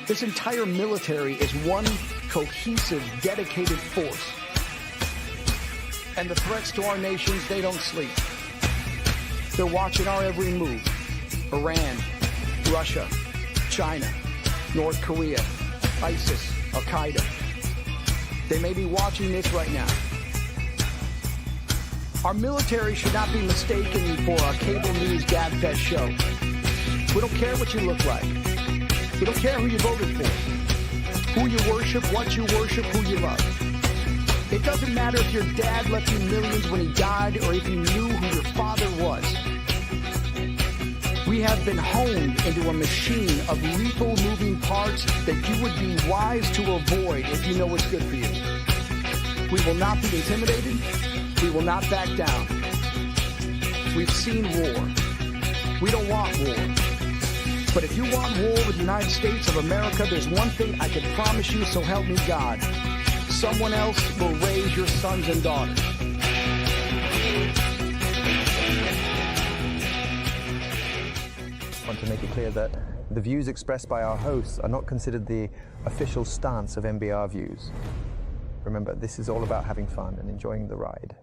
This entire military is one cohesive, dedicated force. And the threats to our nations, they don't sleep. They're watching our every move. Iran, Russia, China, North Korea, ISIS, Al-Qaeda. They may be watching this right now. Our military should not be mistaken for a cable news gabfest show. We don't care what you look like. We don't care who you voted for, who you worship, what you worship, who you love. It doesn't matter if your dad left you millions when he died or if you knew who your father was. We have been honed into a machine of lethal moving parts that you would be wise to avoid if you know what's good for you. We will not be intimidated. We will not back down. We've seen war. We don't want war. But if you want war with the United States of America, there's one thing I can promise you, so help me God. Someone else will raise your sons and daughters. I want to make it clear that the views expressed by our hosts are not considered the official stance of MBR Views. Remember, this is all about having fun and enjoying the ride.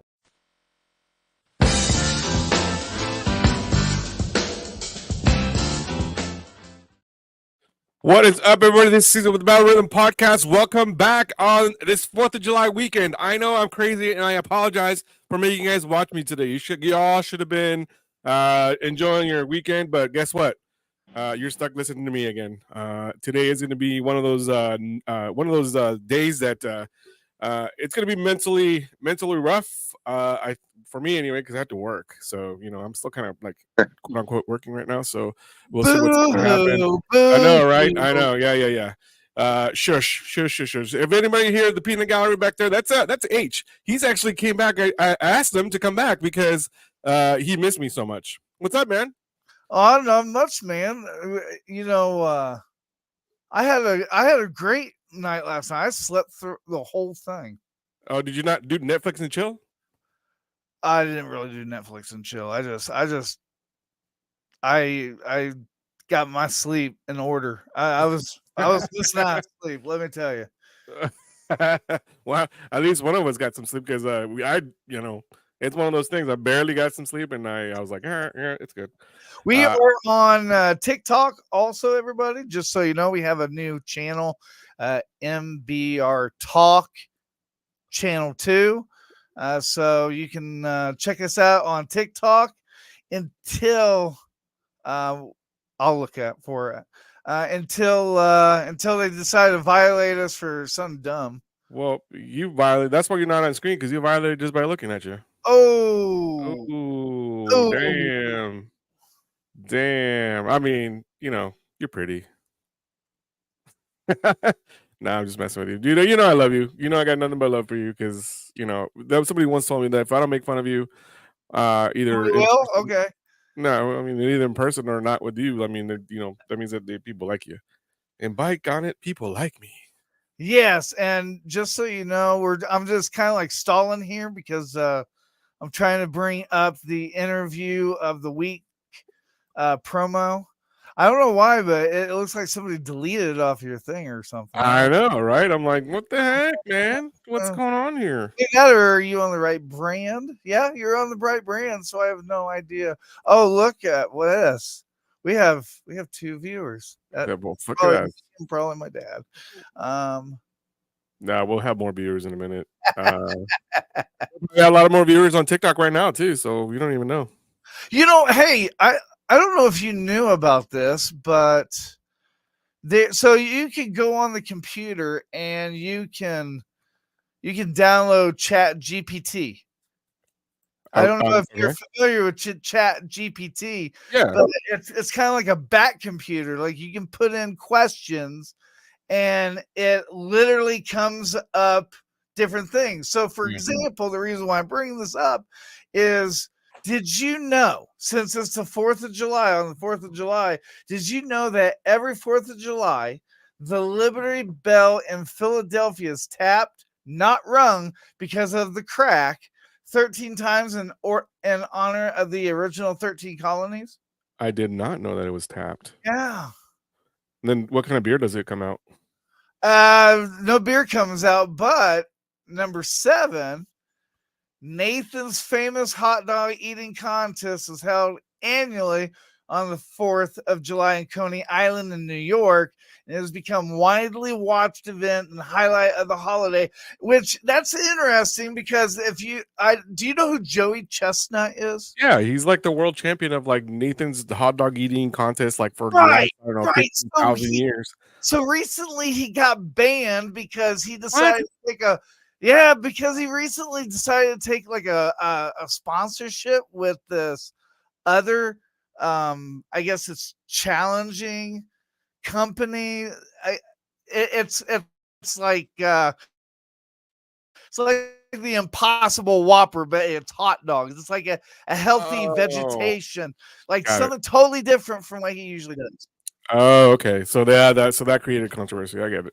What is up, everybody? This season with the Battle Rhythm Podcast. Welcome back on this 4th of July weekend. I know I'm crazy, and I apologize for making you guys watch me today. You all should have been enjoying your weekend, but guess what? You're stuck listening to me again. Today is going to be one of those days that it's going to be mentally rough. For me anyway, because I have to work. So, I'm still kind of like quote unquote working right now. So we'll see what's going to happen. I know, right? I know. Yeah. Shush. If anybody here, the peanut gallery back there, that's H. He's actually came back. I asked him to come back because he missed me so much. What's up, man? Oh, not much, man. I had a great night last night. I slept through the whole thing. Oh, did you not do Netflix and chill? I didn't really do Netflix and chill. I got my sleep in order. I was just not asleep. Let me tell you. Well, at least one of us got some sleep because it's one of those things. I barely got some sleep, and I was like, yeah, it's good. We are on TikTok also, everybody. Just so you know, we have a new channel, MBR Talk Channel 2. So you can check us out on TikTok until I'll look out for it until they decide to violate us for something dumb. Well, you violate. That's why you're not on screen, because you violated just by looking at you. Oh, damn. I mean, you're pretty. Nah, I'm just messing with you. Dude, I love you. I got nothing but love for you because, somebody once told me that if I don't make fun of you, either... okay. No, I mean, either in person or not with you, I mean, that means that people like you. And bike on it, people like me. Yes, and just so you know, I'm just kind of like stalling here because I'm trying to bring up the interview of the week promo. I don't know why, but it looks like somebody deleted it off your thing or something. I know, right? I'm like, what the heck, man? What's going on here? Or are you on the right brand? Yeah, you're on the right brand, so I have no idea. Oh, look at this. We have 2 viewers. Probably my dad. Nah, we'll have more viewers in a minute. We got a lot of more viewers on TikTok right now too, so we don't even know. Hey, I don't know if you knew about this, but so you can go on the computer and you can download Chat GPT. I don't know if you're familiar with Chat GPT. Yeah, but it's kind of like a back computer. Like you can put in questions and it literally comes up different things. So for example, the reason why I'm bringing this up is, did you know, since it's the 4th of July, on the 4th of July, did you know that every 4th of July, the Liberty Bell in Philadelphia is tapped, not rung, because of the crack, 13 times in honor of the original 13 colonies? I did not know that it was tapped. Yeah. And then what kind of beer does it come out? No beer comes out, but number 7, Nathan's famous hot dog eating contest is held annually on the 4th of July in Coney Island in New York. And it has become widely watched event and highlight of the holiday, which that's interesting because do you know who Joey Chestnut is? Yeah, he's like the world champion of like Nathan's hot dog eating contest, like for the Right, last, I don't know, right. 15,000 years. So recently he got banned because he What? decided to take because he recently decided to take like a sponsorship with this other I guess it's challenging company. It's like it's like the Impossible Whopper, but it's hot dogs. It's like a healthy Oh, vegetation, like got it. something totally different from what he usually does. Oh, okay. So that created controversy. I get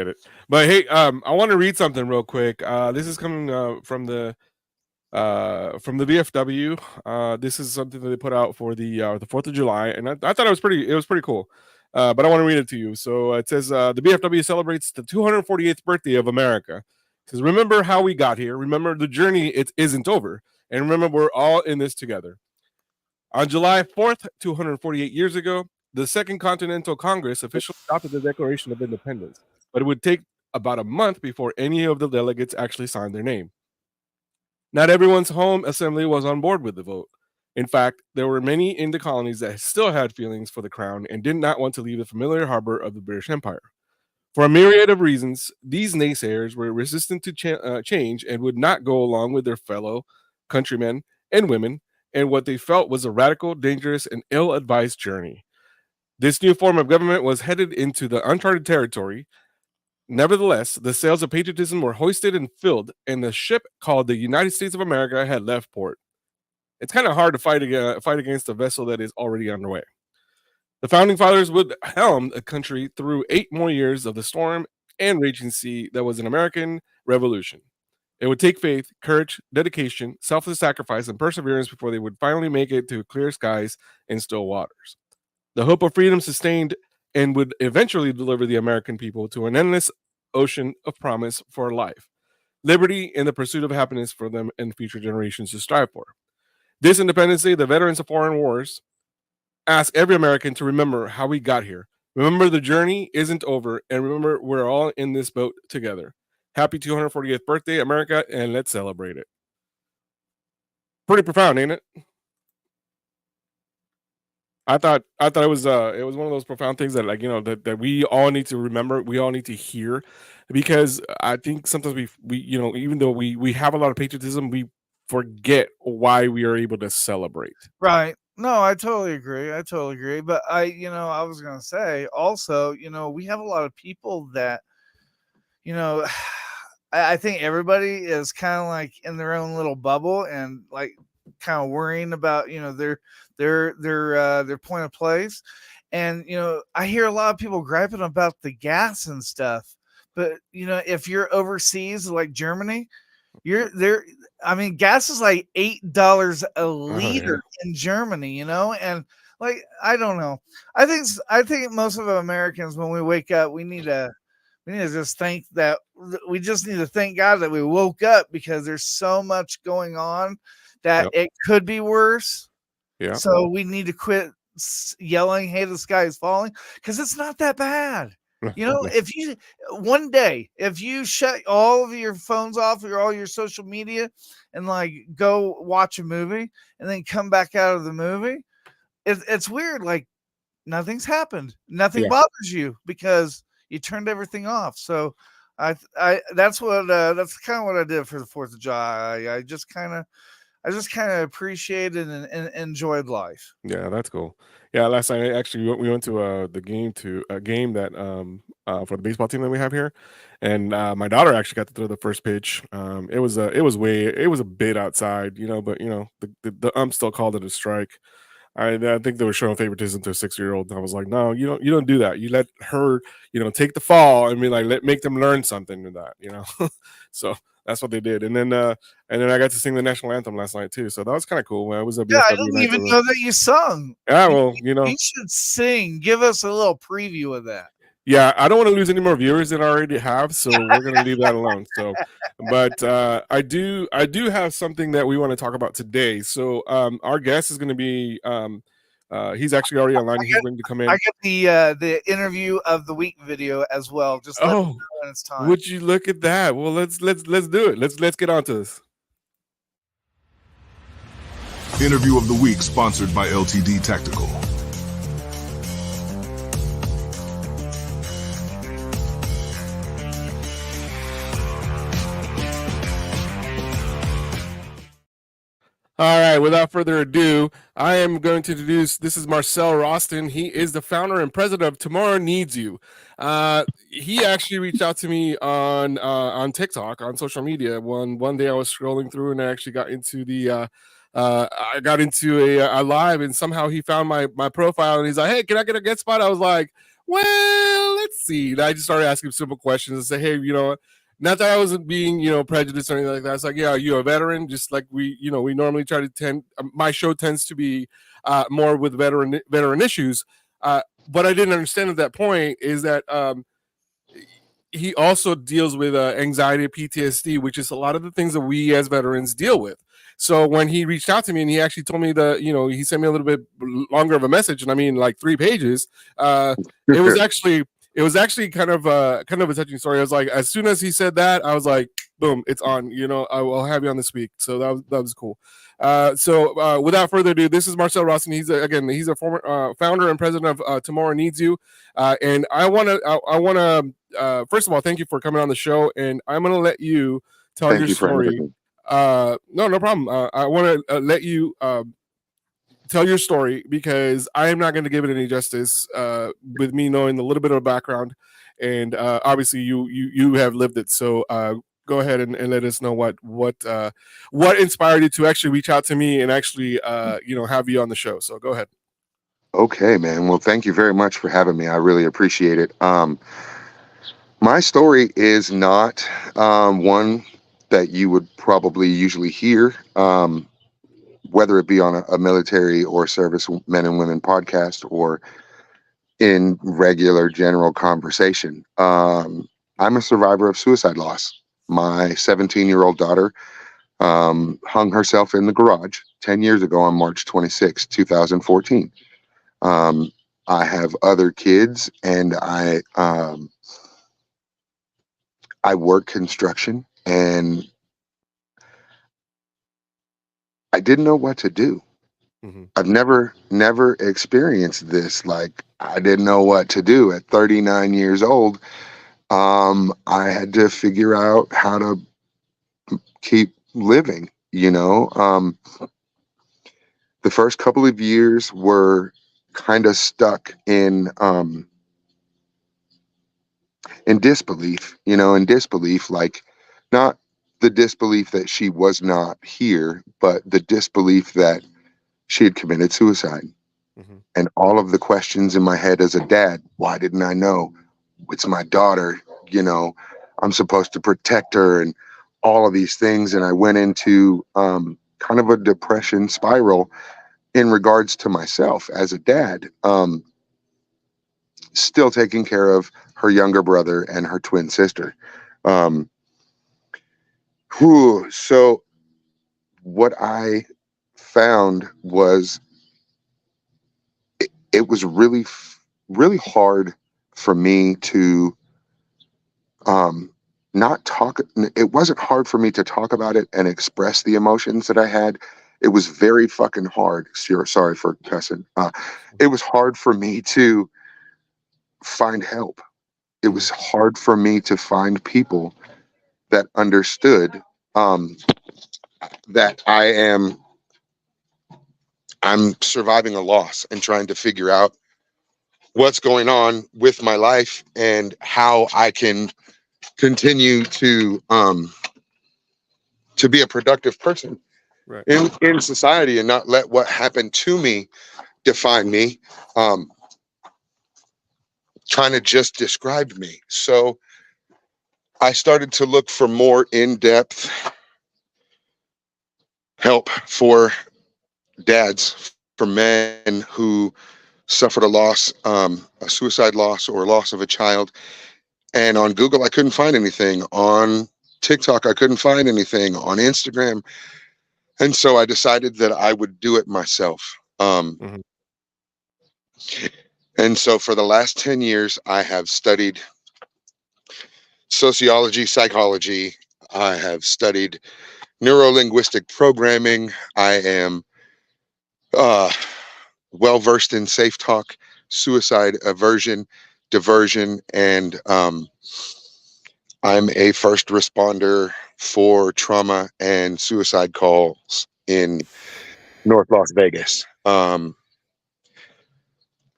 it. But hey, I want to read something real quick. This is coming from the VFW. This is something that they put out for the 4th of July, and I thought it was pretty cool. But I want to read it to you. So it says the VFW celebrates the 248th birthday of America. It says, remember how we got here. Remember the journey. It isn't over, and remember we're all in this together. On July 4th, 248 years ago, the Second Continental Congress officially adopted the Declaration of Independence, but it would take about a month before any of the delegates actually signed their name. Not everyone's home assembly was on board with the vote. In fact, there were many in the colonies that still had feelings for the crown and did not want to leave the familiar harbor of the British Empire. For a myriad of reasons, these naysayers were resistant to change and would not go along with their fellow countrymen and women and what they felt was a radical, dangerous, and ill-advised journey. This new form of government was headed into the uncharted territory. Nevertheless, the sails of patriotism were hoisted and filled, and the ship called the United States of America had left port. It's kind of hard to fight against a vessel that is already underway. The founding fathers would helm a country through 8 more years of the storm and raging sea that was an American Revolution. It would take faith, courage, dedication, selfless sacrifice, and perseverance before they would finally make it to clear skies and still waters. The hope of freedom sustained and would eventually deliver the American people to an endless ocean of promise for life, liberty, and the pursuit of happiness for them and future generations to strive for. This Independence Day, the veterans of foreign wars ask every American to remember how we got here. Remember the journey isn't over, and remember we're all in this boat together. Happy 240th birthday, America, and let's celebrate it. Pretty profound, ain't it? I thought it was one of those profound things that, like, that we all need to remember, we all need to hear, because I think sometimes we even though we have a lot of patriotism, we forget why we are able to celebrate. Right. No, I totally agree. But I was gonna say also, we have a lot of people that, I think everybody is kind of like in their own little bubble and like kind of worrying about, their point of place. And I hear a lot of people griping about the gas and stuff. But if you're overseas like Germany, you're there. I mean, gas is like $8 a liter in Germany, and like I don't know. I think most of Americans, when we wake up, we need to just think that we just need to thank God that we woke up, because there's so much going on that it could be worse. Yeah. So we need to quit yelling, "Hey, the sky is falling," because it's not that bad. If you one day, if you shut all of your phones off or all your social media and like go watch a movie and then come back out of the movie, it's weird. Like nothing's happened. Nothing bothers you because you turned everything off. So that's kind of what I did for the 4th of July. I just kind of appreciated and enjoyed life. Yeah, that's cool. Yeah, last night actually we went to a game that for the baseball team that we have here, and my daughter actually got to throw the first pitch. It was a bit outside, but the ump still called it a strike. I think they were showing favoritism to a 6-year-old. I was like, no, you don't do that. You let her, take the fall and be like, make them learn something in that, So That's what they did. And then I got to sing the national anthem last night too. So that was kind of cool. It was a Yeah, I BFW didn't night. even know that you sung. Yeah, well, you know. You should sing. Give us a little preview of that. Yeah, I don't want to lose any more viewers than I already have, so we're going to leave that alone. So, but I do have something that we want to talk about today. So, our guest is going to be he's actually already online. He's going to come in. I get the interview of the week video as well. Just let me know when it's time. Would you look at that? Well, let's do it. Let's get on to this. Interview of the week sponsored by LTD Tactical. All right, without further ado, I am going to introduce, this is Marcel Roston. He is the founder and president of Tomorrow Needs You. He actually reached out to me on TikTok, on social media. One day I was scrolling through and I actually got into a live, and somehow he found my profile and he's like, hey, can I get a guest spot? I was like, well, let's see. And I just started asking simple questions and say, hey, you know, not that I wasn't being, you know, prejudiced or anything like that. It's like, yeah, are you a veteran? Just like we normally try to my show tends to be more with veteran issues. What I didn't understand at that point is that he also deals with anxiety, PTSD, which is a lot of the things that we as veterans deal with. So when he reached out to me and he actually told me he sent me a little bit longer of a message, and I mean like 3 pages. It was actually kind of a touching story. I was like, as soon as he said that, I was like, boom, it's on. You know, I'll have you on this week. So that was cool. So without further ado, this is Marcel Roston. He's a former founder and president of Tomorrow Needs You. And I want to first of all, thank you for coming on the show. And I'm going to let you tell your story. No problem. I want to let you tell your story, because I am not going to give it any justice with me knowing a little bit of background, and obviously you have lived it. So go ahead and let us know what inspired you to actually reach out to me and actually have you on the show. So go ahead. Okay, man. Well, thank you very much for having me. I really appreciate it. My story is not one that you would probably usually hear. Whether it be on a military or service men and women podcast or in regular general conversation. I'm a survivor of suicide loss. My 17-year-old daughter hung herself in the garage 10 years ago on March 26, 2014. I have other kids, and I work construction, and I didn't know what to do. Mm-hmm. I've never experienced this. Like, I didn't know what to do at 39 years old. I had to figure out how to keep living, you know. The first couple of years were kind of stuck in disbelief, like not the disbelief that she was not here, but the disbelief that she had committed suicide. Mm-hmm. And all of the questions in my head as a dad: why didn't I know? It's my daughter, I'm supposed to protect her, and all of these things. And I went into kind of a depression spiral in regards to myself as a dad, still taking care of her younger brother and her twin sister. So what I found was it was really, really hard for me to not talk. It wasn't hard for me to talk about it and express the emotions that I had. It was very fucking hard. Sorry for cussing. It was hard for me to find help. It was hard for me to find people that understood that I'm surviving a loss and trying to figure out what's going on with my life and how I can continue to be a productive person, right, in society, and not let what happened to me define me. Kind of just described me. So I started to look for more in-depth help for dads, for men who suffered a loss, a suicide loss or loss of a child. And on Google, I couldn't find anything. On TikTok, I couldn't find anything. On Instagram. And so I decided that I would do it myself. Mhm. And so for the last 10 years, I have studied sociology, psychology. I have studied neuro-linguistic programming. I am well versed in safe talk, suicide aversion, diversion, and I'm a first responder for trauma and suicide calls in North Las Vegas.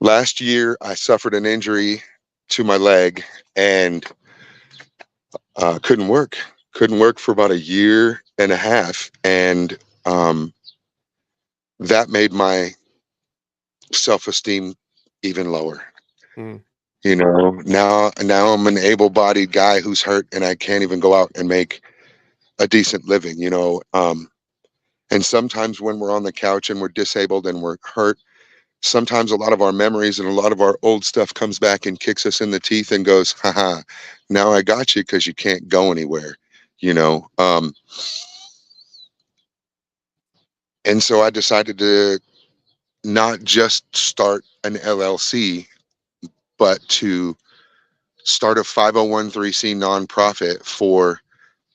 Last year, I suffered an injury to my leg and couldn't work. Couldn't work for about 1.5 years, and that made my self-esteem even lower. Mm. You know, now I'm an able-bodied guy who's hurt, and I can't even go out and make a decent living. You know, and sometimes when we're on the couch and we're disabled and we're hurt, sometimes a lot of our memories and a lot of our old stuff comes back and kicks us in the teeth and goes, haha, now I got you because you can't go anywhere, you know. And so I decided to not just start an LLC, but to start a 501(c) nonprofit for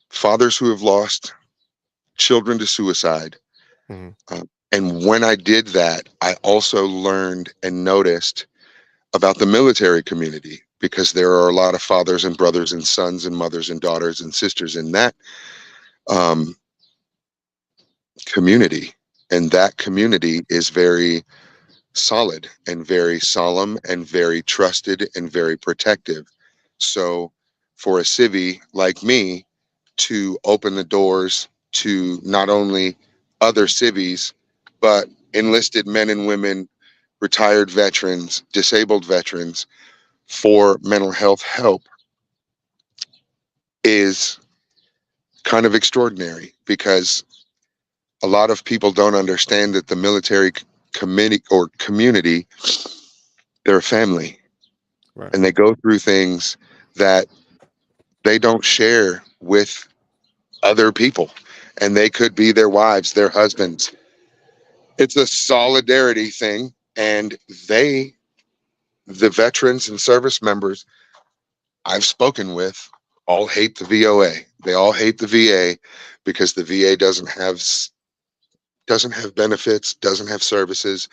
fathers who have lost children to suicide. Mhm. And when I did that, I also learned and noticed about the military community, because there are a lot of fathers and brothers and sons and mothers and daughters and sisters in that community. And that community is very solid and very solemn and very trusted and very protective. So for a civvy like me to open the doors to not only other civvies, but enlisted men and women, retired veterans, disabled veterans, for mental health help is kind of extraordinary, because a lot of people don't understand that the military community, they're a family. Right. And they go through things that they don't share with other people, and they could be their wives, their husbands. It's a solidarity thing, and the veterans and service members I've spoken with all hate the VOA. They all hate the VA because the VA doesn't have benefits, doesn't have services,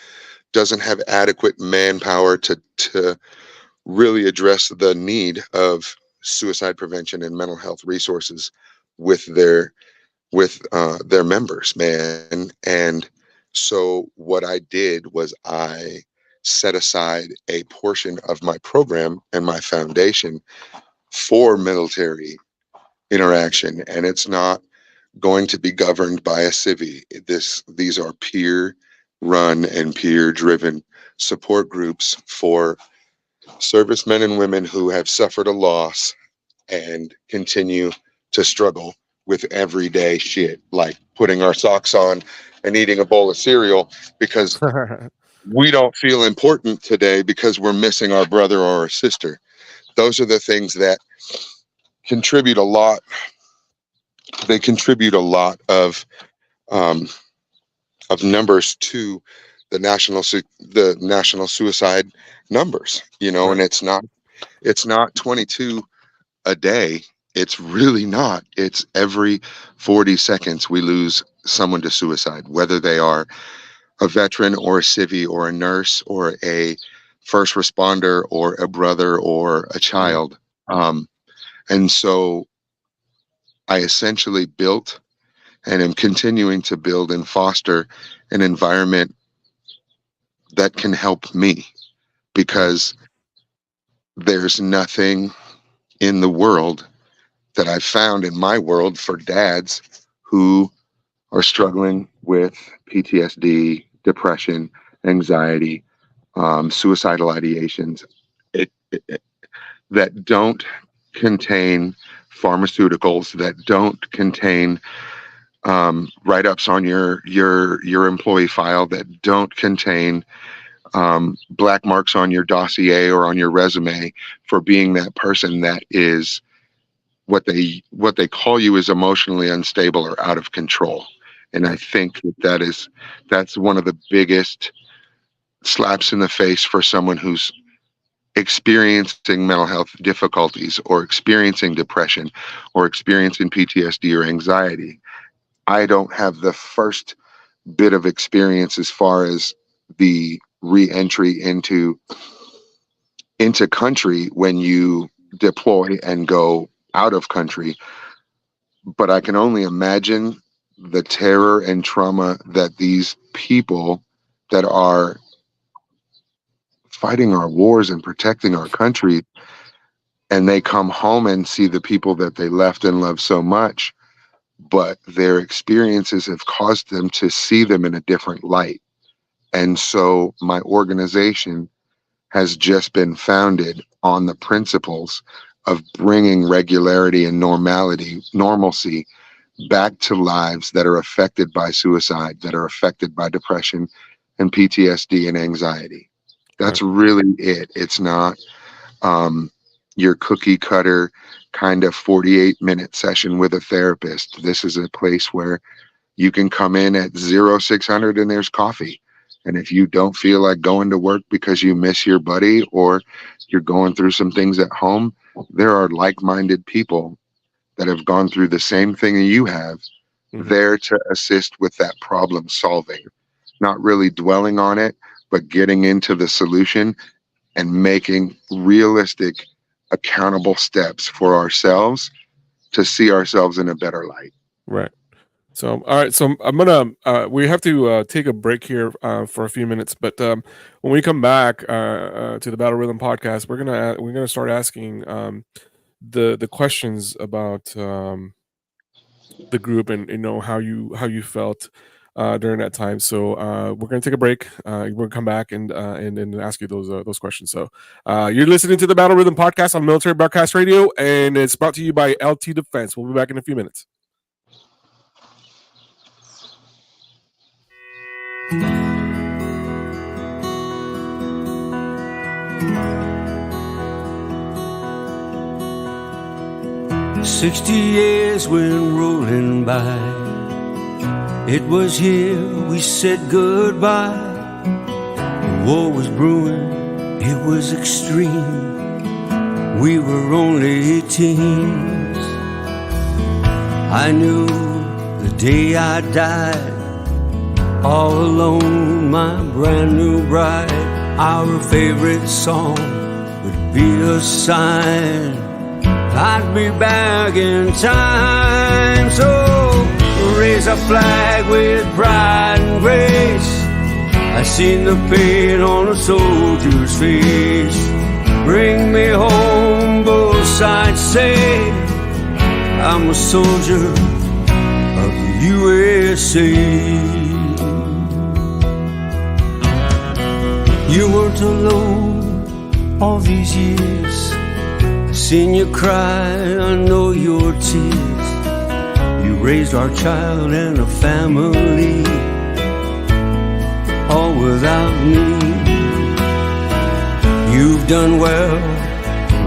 doesn't have adequate manpower to really address the need of suicide prevention and mental health resources with their members, man. And so what I did was I set aside a portion of my program and my foundation for military interaction, and it's not going to be governed by a civvy. These are peer run and peer driven support groups for servicemen and women who have suffered a loss and continue to struggle with everyday shit, like putting our socks on and eating a bowl of cereal because we don't feel important today because we're missing our brother or our sister. Those are the things that contribute a lot. They contribute a lot of numbers to the national suicide numbers, you know. Right. And it's not 22 a day. It's really not. It's every 40 seconds we lose someone to suicide, whether they are a veteran or a civvy or a nurse or a first responder or a brother or a child. And so I essentially built and am continuing to build and foster an environment that can help me, because there's nothing in the world that I've found in my world for dads who are struggling with PTSD, depression, anxiety, suicidal ideations, that don't contain pharmaceuticals that don't contain write-ups on your employee file, that don't contain black marks on your dossier or on your resume for being that person that is what they call you is emotionally unstable or out of control. And I think that's one of the biggest slaps in the face for someone who's experiencing mental health difficulties or experiencing depression or experiencing PTSD or anxiety. I don't have the first bit of experience as far as the re-entry into country when you deploy and go out of country, but I can only imagine the terror and trauma that these people that are fighting our wars and protecting our country, and they come home and see the people that they left and love so much, but their experiences have caused them to see them in a different light. And so my organization has just been founded on the principles of bringing regularity and normalcy back to lives that are affected by suicide, that are affected by depression and PTSD and anxiety. That's really it. It's not your cookie cutter kind of 48-minute session with a therapist. This is a place where you can come in at 0600 and there's coffee. And if you don't feel like going to work because you miss your buddy or you're going through some things at home, there are like-minded people that have gone through the same thing you have there to assist with that problem solving, not really dwelling on it, but getting into the solution and making realistic, accountable steps for ourselves to see ourselves in a better light. Right. So, all right. So I'm gonna. We have to take a break here for a few minutes, but when we come back to the Battle Rhythm podcast, we're gonna start asking the questions about the group and how you felt during that time. So we're gonna take a break. We're gonna come back and ask you those questions. So you're listening to the Battle Rhythm podcast on Military Broadcast Radio, and it's brought to you by LT Defense. We'll be back in a few minutes. "60 years went rolling by. It was here we said goodbye. The war was brewing, it was extreme. We were only teens. I knew the day I died. All alone, my brand new bride. Our favorite song would be a sign I'd be back in time. So raise a flag with pride and grace. I seen the pain on a soldier's face. Bring me home, both sides say I'm a soldier of the USA. You weren't alone all these years. I've seen you cry, I know your tears. You raised our child and a family, all without me. You've done well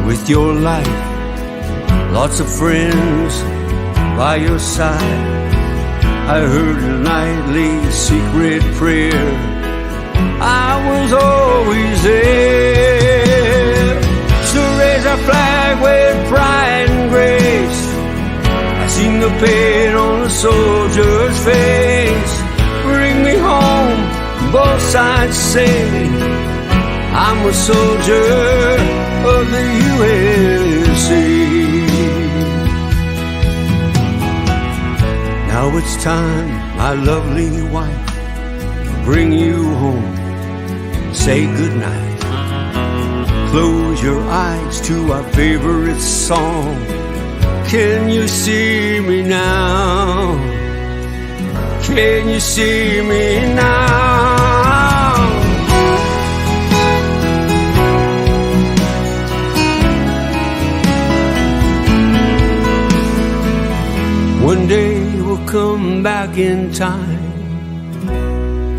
with your life. Lots of friends by your side. I heard a nightly secret prayer. I was always there. So raise a flag with pride and grace. I seen the pain on a soldier's face. Bring me home, both sides say I'm a soldier of the USA. Now it's time, my lovely wife, to bring you home. Say goodnight. Close your eyes to our favorite song. Can you see me now? Can you see me now? come back in time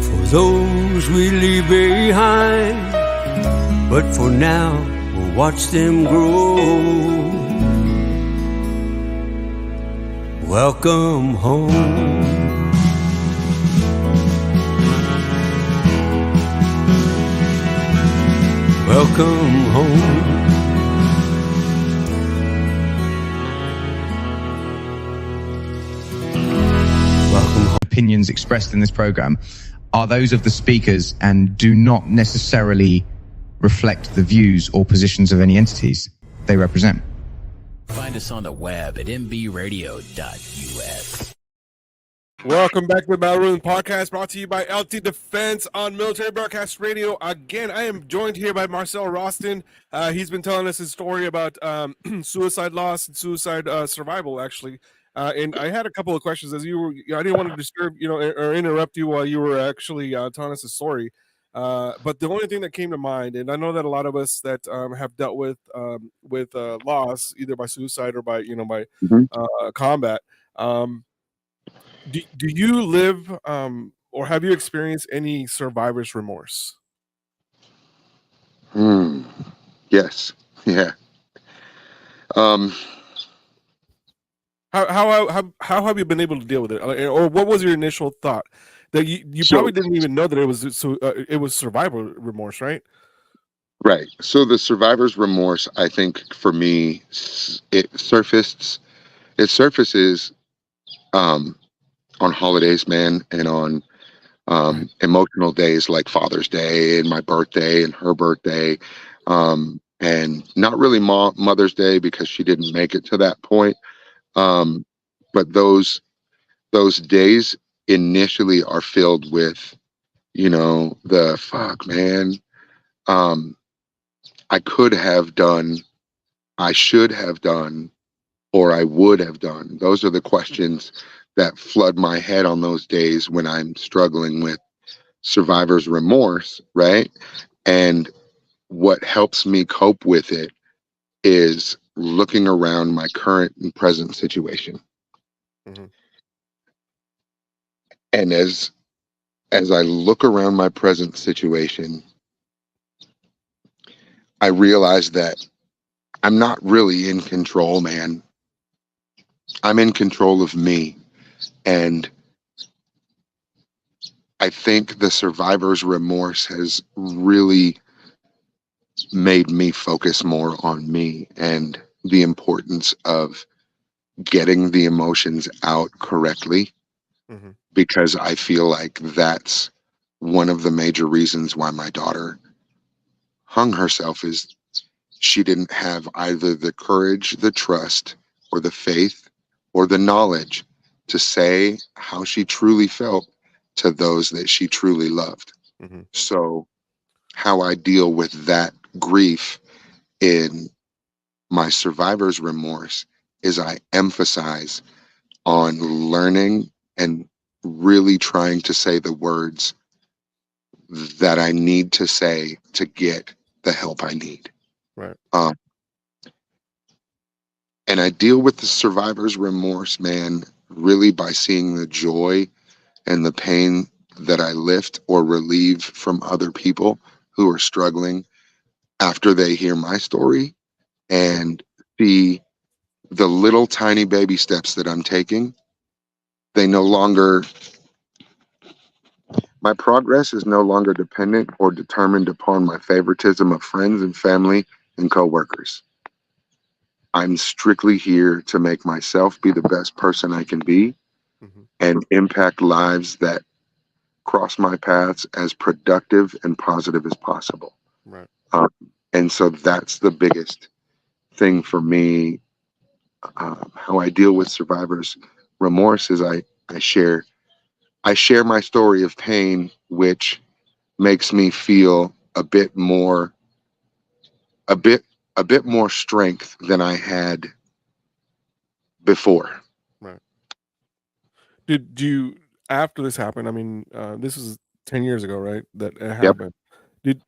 for those we leave behind. But for now, we'll watch them grow. Welcome home. Welcome home. Opinions expressed in this program are those of the speakers and do not necessarily reflect the views or positions of any entities they represent. Find us on the web at mbradio.us. Welcome back to the Battle Room Podcast, brought to you by LT Defense on Military Broadcast Radio. Again, I am joined here by Marcel Roston. He's been telling us his story about suicide loss and suicide survival, actually. And I had a couple of questions as you were. I didn't want to disturb, or interrupt you while you were actually telling us the story. But the only thing that came to mind, and I know that a lot of us that have dealt with loss, either by suicide or by combat. Do you live or have you experienced any survivor's remorse? Yes. Yeah. How have you been able to deal with it, or what was your initial thought? That you probably didn't even know that it was survival remorse, right? Right. So the survivor's remorse, I think, for me, it surfaces on holidays, man, and on emotional days like Father's Day and my birthday and her birthday, and not really Mother's Day because she didn't make it to that point. But those days initially are filled with, the fuck, man. I could have done, I should have done, or I would have done. Those are the questions that flood my head on those days when I'm struggling with survivor's remorse, right? And what helps me cope with it is looking around my current and present situation. Mm-hmm. And as I look around my present situation, I realize that I'm not really in control, man. I'm in control of me. And I think the survivor's remorse has really made me focus more on me and the importance of getting the emotions out correctly, because I feel like that's one of the major reasons why my daughter hung herself, is she didn't have either the courage, the trust, or the faith, or the knowledge to say how she truly felt to those that she truly loved. So how I deal with that grief in my survivor's remorse is I emphasize on learning and really trying to say the words that I need to say to get the help I need. Right. And I deal with the survivor's remorse, man, really by seeing the joy and the pain that I lift or relieve from other people who are struggling after they hear my story, and see the little tiny baby steps that I'm taking. My progress is no longer dependent or determined upon my favoritism of friends and family and coworkers. I'm strictly here to make myself be the best person I can be and impact lives that cross my paths as productive and positive as possible. Right. And so that's the biggest thing for me. How I deal with survivor's remorse is I share my story of pain, which makes me feel a bit more strength than I had before. Right. Did you, after this happened, I mean, this is 10 years ago, right? That it happened. Did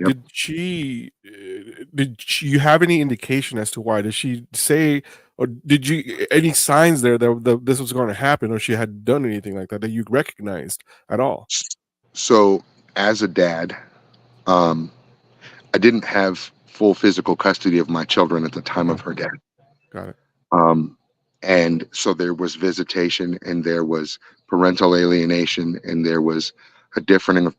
you have any indication as to why? Did she say, or did you any signs there that this was going to happen, or she had done anything like that you recognized at all? So as a dad, I didn't have full physical custody of my children at the time of her death. Got it. And so there was visitation, and there was parental alienation, and there was a different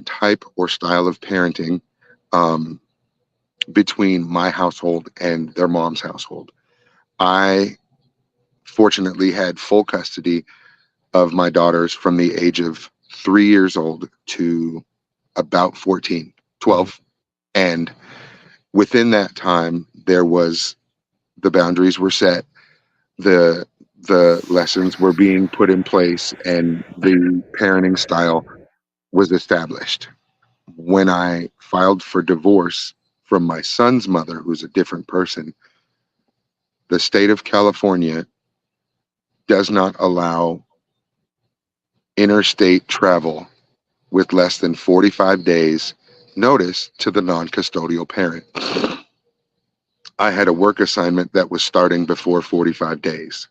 type or style of parenting between my household and their mom's household. I fortunately had full custody of my daughters from the age of 3 years old to about 12. And within that time, the boundaries were set, the lessons were being put in place, and the parenting style was established. When I filed for divorce from my son's mother, who's a different person, the state of California does not allow interstate travel with less than 45 days notice to the non-custodial parent. I had a work assignment that was starting before 45 days.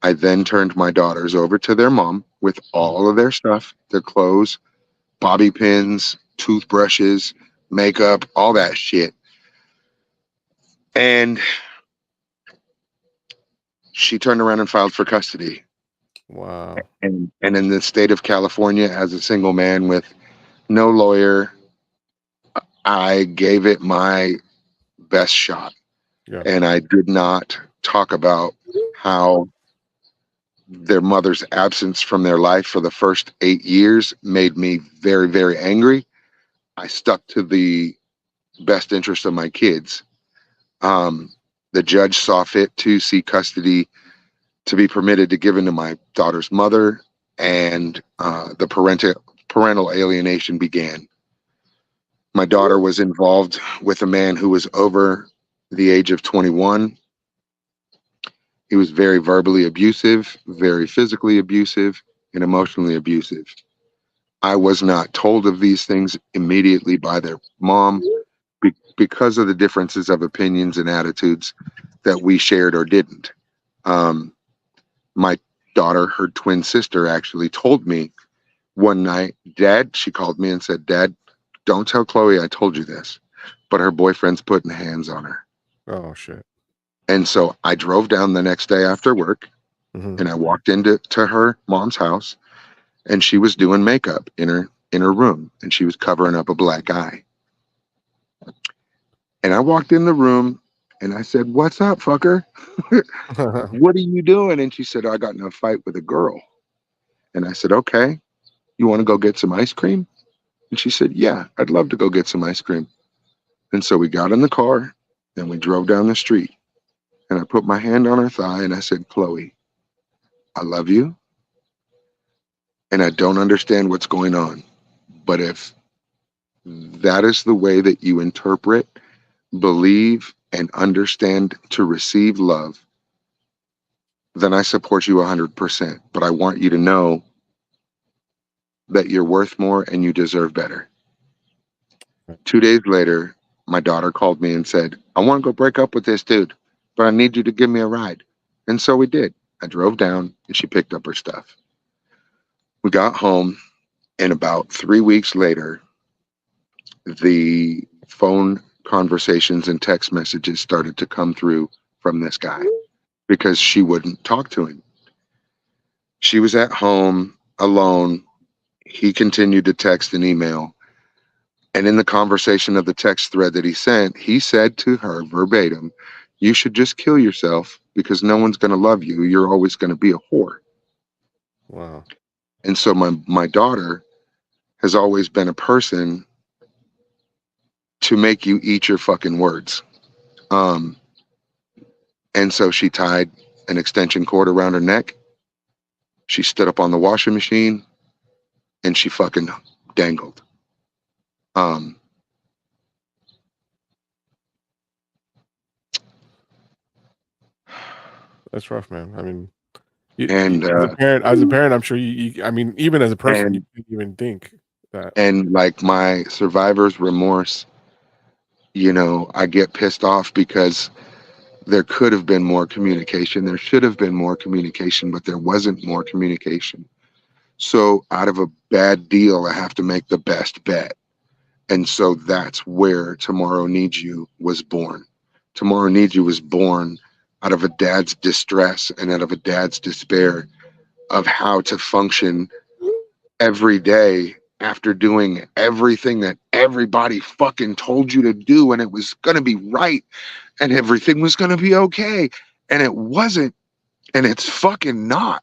I then turned my daughters over to their mom with all of their stuff, their clothes, bobby pins, toothbrushes, makeup, all that shit. And she turned around and filed for custody. Wow. And in the state of California, as a single man with no lawyer, I gave it my best shot. Yeah. And I did not talk about how their mother's absence from their life for the first 8 years made me very, very angry. I stuck to the best interest of my kids. The judge saw fit to see custody to be permitted to given to my daughter's mother, and the parental alienation began. My daughter was involved with a man who was over the age of 21. He was very verbally abusive, very physically abusive, and emotionally abusive. I was not told of these things immediately by their mom because of the differences of opinions and attitudes that we shared or didn't. My daughter, her twin sister, actually told me one night, Dad, she called me and said, Dad, don't tell Chloe I told you this, but her boyfriend's putting hands on her. Oh, shit. And so I drove down the next day after work, and I walked into her mom's house, and she was doing makeup in her room, and she was covering up a black eye. And I walked in the room and I said, "What's up, fucker? What are you doing?" And she said, "I got in a fight with a girl." And I said, "Okay, you want to go get some ice cream?" And she said, "Yeah, I'd love to go get some ice cream." And so we got in the car and we drove down the street, and I put my hand on her thigh and I said, "Chloe, I love you, and I don't understand what's going on. But if that is the way that you interpret, believe, and understand to receive love, then I support you 100%. But I want you to know that you're worth more and you deserve better." 2 days later, my daughter called me and said, "I want to go break up with this dude, but I need you to give me a ride." And so we did. I drove down and she picked up her stuff. We got home, and about 3 weeks later, the phone conversations and text messages started to come through from this guy because she wouldn't talk to him. She was at home alone. He continued to text and email. And in the conversation of the text thread that he sent, he said to her verbatim, "You should just kill yourself because no one's going to love you. You're always going to be a whore." Wow. And so my daughter has always been a person to make you eat your fucking words. And so she tied an extension cord around her neck. She stood up on the washing machine and she fucking dangled. That's rough, man. I mean, as a parent, I'm sure you I mean, even as a person, you didn't even think that. And like my survivor's remorse you know, I get pissed off because there could have been more communication. There should have been more communication, but there wasn't more communication. So out of a bad deal, I have to make the best bet. And so that's where Tomorrow Needs You was born. Tomorrow Needs You was born out of a dad's distress and out of a dad's despair of how to function every day after doing everything that everybody fucking told you to do, and it was going to be right and everything was going to be okay, and it wasn't, and it's fucking not.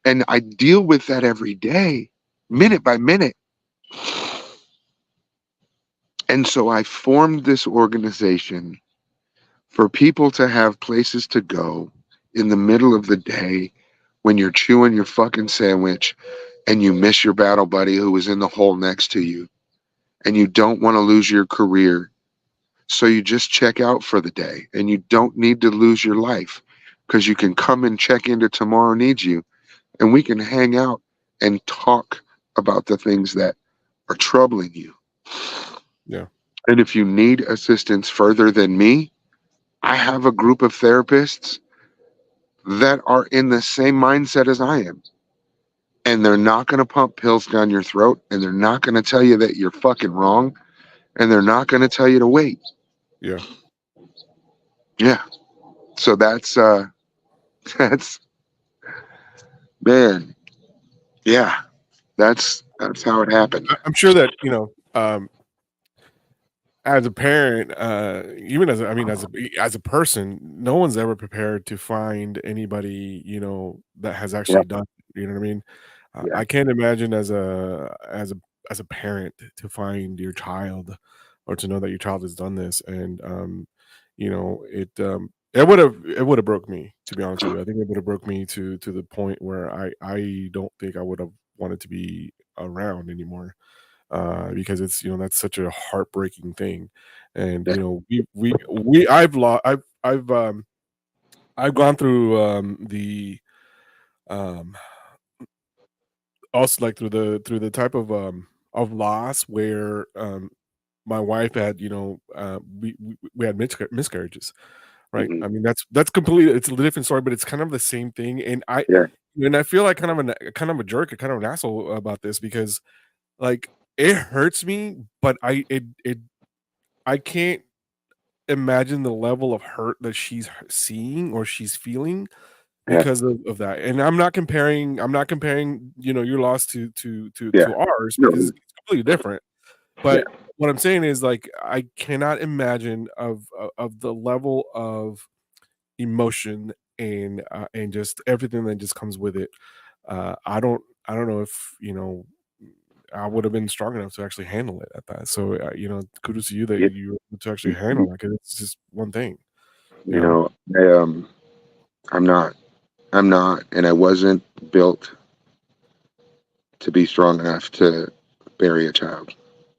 And I deal with that every day, minute by minute. And so I formed this organization for people to have places to go in the middle of the day when you're chewing your fucking sandwich and you miss your battle buddy who was in the hole next to you, and you don't want to lose your career. So you just check out for the day, and you don't need to lose your life because you can come and check into Tomorrow Needs You, and we can hang out and talk about the things that are troubling you. Yeah. And if you need assistance further than me, I have a group of therapists that are in the same mindset as I am. And they're not going to pump pills down your throat, and they're not going to tell you that you're fucking wrong, and they're not going to tell you to wait. Yeah. Yeah. So that's man. Yeah. That's how it happened. I'm sure that, you know, as a parent, even as a person, no one's ever prepared to find anybody, you know, that has actually done it, you know what I mean? I can't imagine as a parent to find your child or to know that your child has done this. And you know, it would have broke me, to be honest with you. I think it would have broke me to the point where I don't think I would have wanted to be around anymore. Because it's, you know, that's such a heartbreaking thing. And you know, I've gone through the also like through the type of loss where my wife had, you know, we had miscarriages, right? I mean, that's completely, it's a different story, but it's kind of the same thing. And I feel like kind of a jerk, kind of an asshole about this, because like it hurts me, but I can't imagine the level of hurt that she's seeing or she's feeling because of that. And I'm not comparing, you know, your loss to ours, because it's completely different. But what I'm saying is, like, I cannot imagine of the level of emotion and just everything that just comes with it. I don't know if, you know, I would have been strong enough to actually handle it at that. So, you know, kudos to you that you were able to actually handle it, because it's just one thing. You know, I'm not, and I wasn't built to be strong enough to bury a child.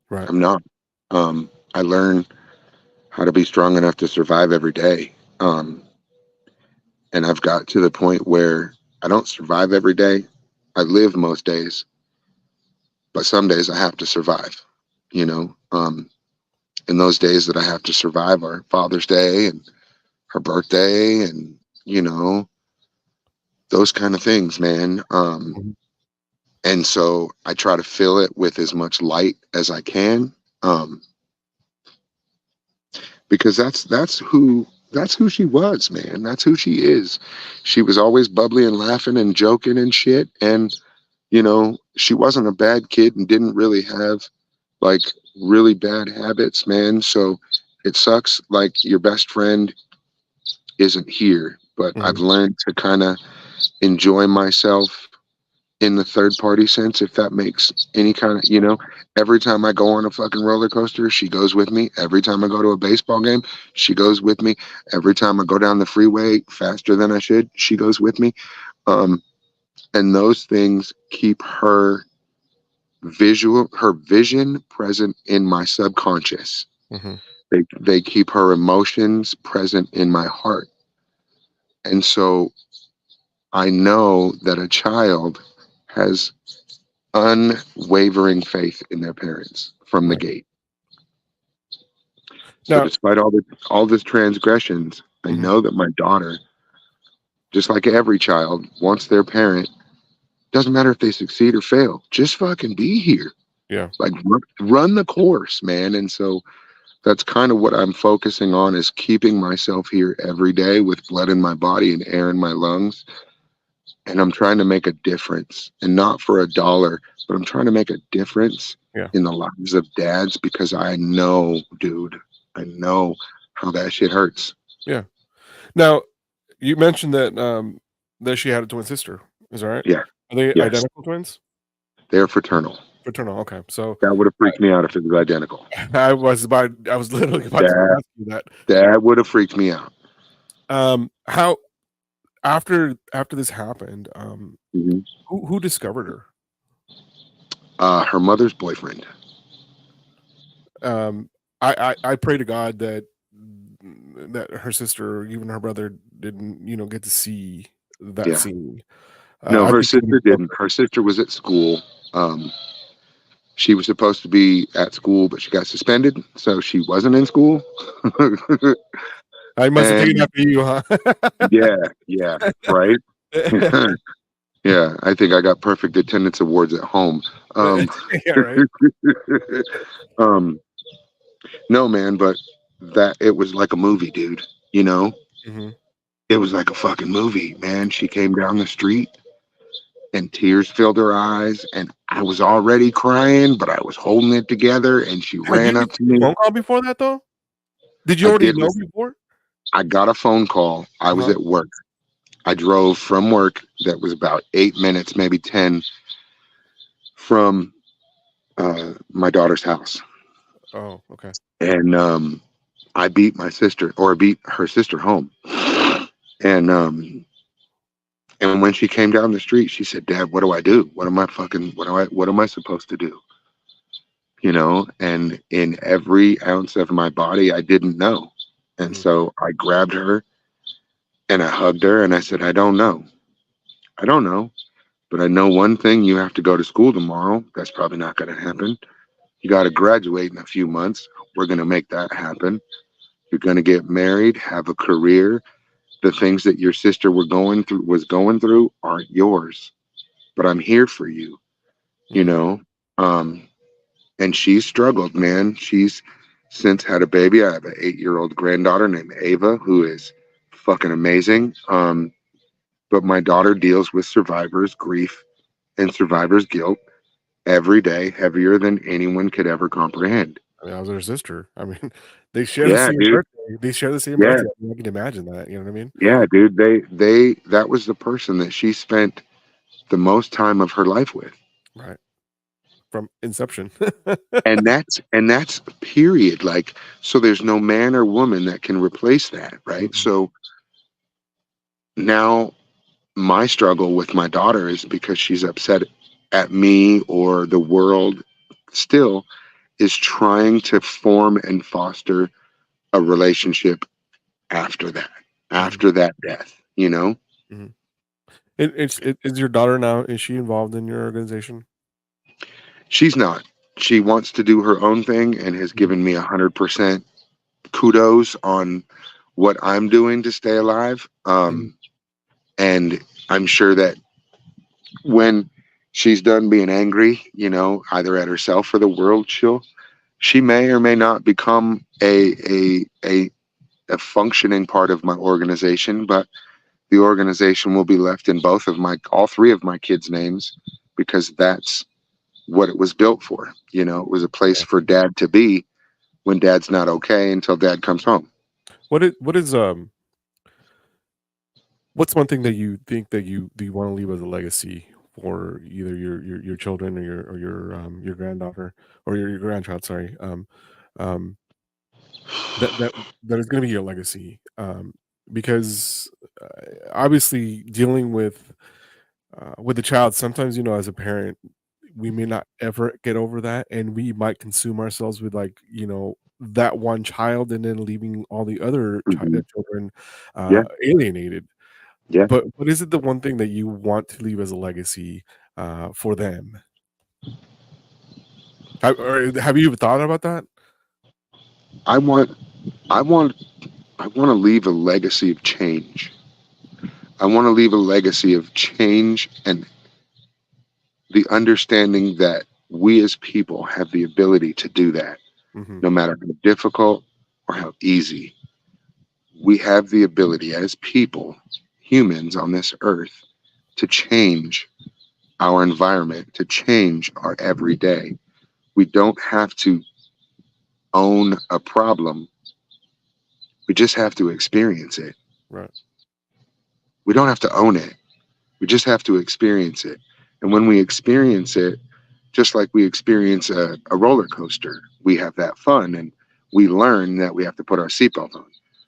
Right. I'm not. I learned how to be strong enough to survive every day. And I've got to the point where I don't survive every day. I live most days, but some days I have to survive, you know. And those days that I have to survive are Father's Day and her birthday, and, you know, those kind of things, man. And so I try to fill it with as much light as I can, because that's who she was, man. That's who she is. She was always bubbly and laughing and joking and shit. And, you know, she wasn't a bad kid and didn't really have like really bad habits, man. So it sucks like your best friend isn't here, but I've learned to kind of enjoy myself in the third party sense, if that makes any kind of, you know. Every time I go on a fucking roller coaster, she goes with me. Every time I go to a baseball game, she goes with me. Every time I go down the freeway faster than I should, she goes with me. And those things keep her vision present in my subconscious. They keep her emotions present in my heart. And so I know that a child has unwavering faith in their parents from the gate. So Now, despite all this transgressions, I Mhm. know that my daughter, just like every child, wants their parent. Doesn't matter if they succeed or fail. Just fucking be here. yeah, Like run the course, man. And so that's kind of what I'm focusing on, is keeping myself here every day with blood in my body and air in my lungs. And I'm trying to make a difference, and not for a dollar, but I'm trying to make a difference yeah. in the lives of dads, because I know, dude, I know how that shit hurts. Now, you mentioned that she had a twin sister. Is that right? Yeah. Are they Yes. identical twins? They're fraternal. Fraternal. Okay, so That would have freaked me out if it was identical. I was literally about to ask you that. That would have freaked me out. How after this happened, Mhm. who discovered her? Her mother's boyfriend. I pray to God that her sister or even her brother didn't, get to see that Yeah. scene. No, I her think it would sister be didn't. Her sister was at school. She was supposed to be at school, but she got suspended, so she wasn't in school. I must have taken And that for you, huh? yeah, right. Yeah, I think I got perfect attendance awards at home. Yeah, right. No, man, but that it was like a movie, dude. You know, Mhm. it was like a fucking movie, man. She came down the street and tears filled her eyes, and I was already crying, but I was holding it together, and she Had you ran up to received a me. phone call before that, though? Did you I already did. know before? I got a phone call. I was Uh-huh. at work. I drove from work. That was about 8 minutes, maybe 10, from my daughter's house. Oh, okay. And I beat my sister, or beat her sister home. And when she came down the street, she said, "Dad, what do I do? What am I supposed to do?" You know, and in every ounce of my body, I didn't know. And Mhm. so I grabbed her and I hugged her and I said, I don't know. But I know one thing: you have to go to school tomorrow. That's probably not going to happen. You got to graduate in a few months. We're going to make that happen. You're going to get married, have a career. The things that your sister was going through aren't yours, but I'm here for you, you Mhm. know? And she's struggled, man. She's since had a baby. I have an 8-year-old granddaughter named Ava, who is fucking amazing. But my daughter deals with survivor's grief and survivor's guilt every day, heavier than anyone could ever comprehend. I mean, I was her sister. I mean, they share the Yeah, same dude. birthday. They share the same Yeah. birthday. I can imagine that. You know what I mean? Yeah, dude. That was the person that she spent the most time of her life with. Right. From inception. And that's period. Like, so there's no man or woman that can replace that, right? Mhm. So now my struggle with my daughter is because she's upset at me or the world, still is trying to form and foster a relationship after that death, you know? Mhm. Is your daughter now? Is she involved in your organization? She's not. She wants to do her own thing and has given me 100% kudos on what I'm doing to stay alive. And I'm sure that when she's done being angry, you know, either at herself or the world, she may or may not become a functioning part of my organization, but the organization will be left in all three of my kids' names, because that's what it was built for. You know, it was a place for dad to be when dad's not okay until dad comes home. What's one thing that you think that you want to leave as a legacy for either your children or your granddaughter or your grandchild? Sorry, that is going to be your legacy. Because obviously dealing with the child, sometimes as a parent, we may not ever get over that, and we might consume ourselves with that one child, and then leaving all the other Mhm. children Yeah, alienated. yeah. But what is it the one thing that you want to leave as a legacy for them? Have you ever thought about that? I want to leave a legacy of change. I want to leave a legacy of change and the understanding that we as people have the ability to do that, no matter how difficult or how easy. We have the ability as people, humans on this earth, to change our environment, to change our everyday. We don't have to own a problem. We just have to experience it. Right. We don't have to own it. We just have to experience it. And when we experience it, just like we experience a roller coaster, we have that fun and we learn that we have to put our seatbelt on.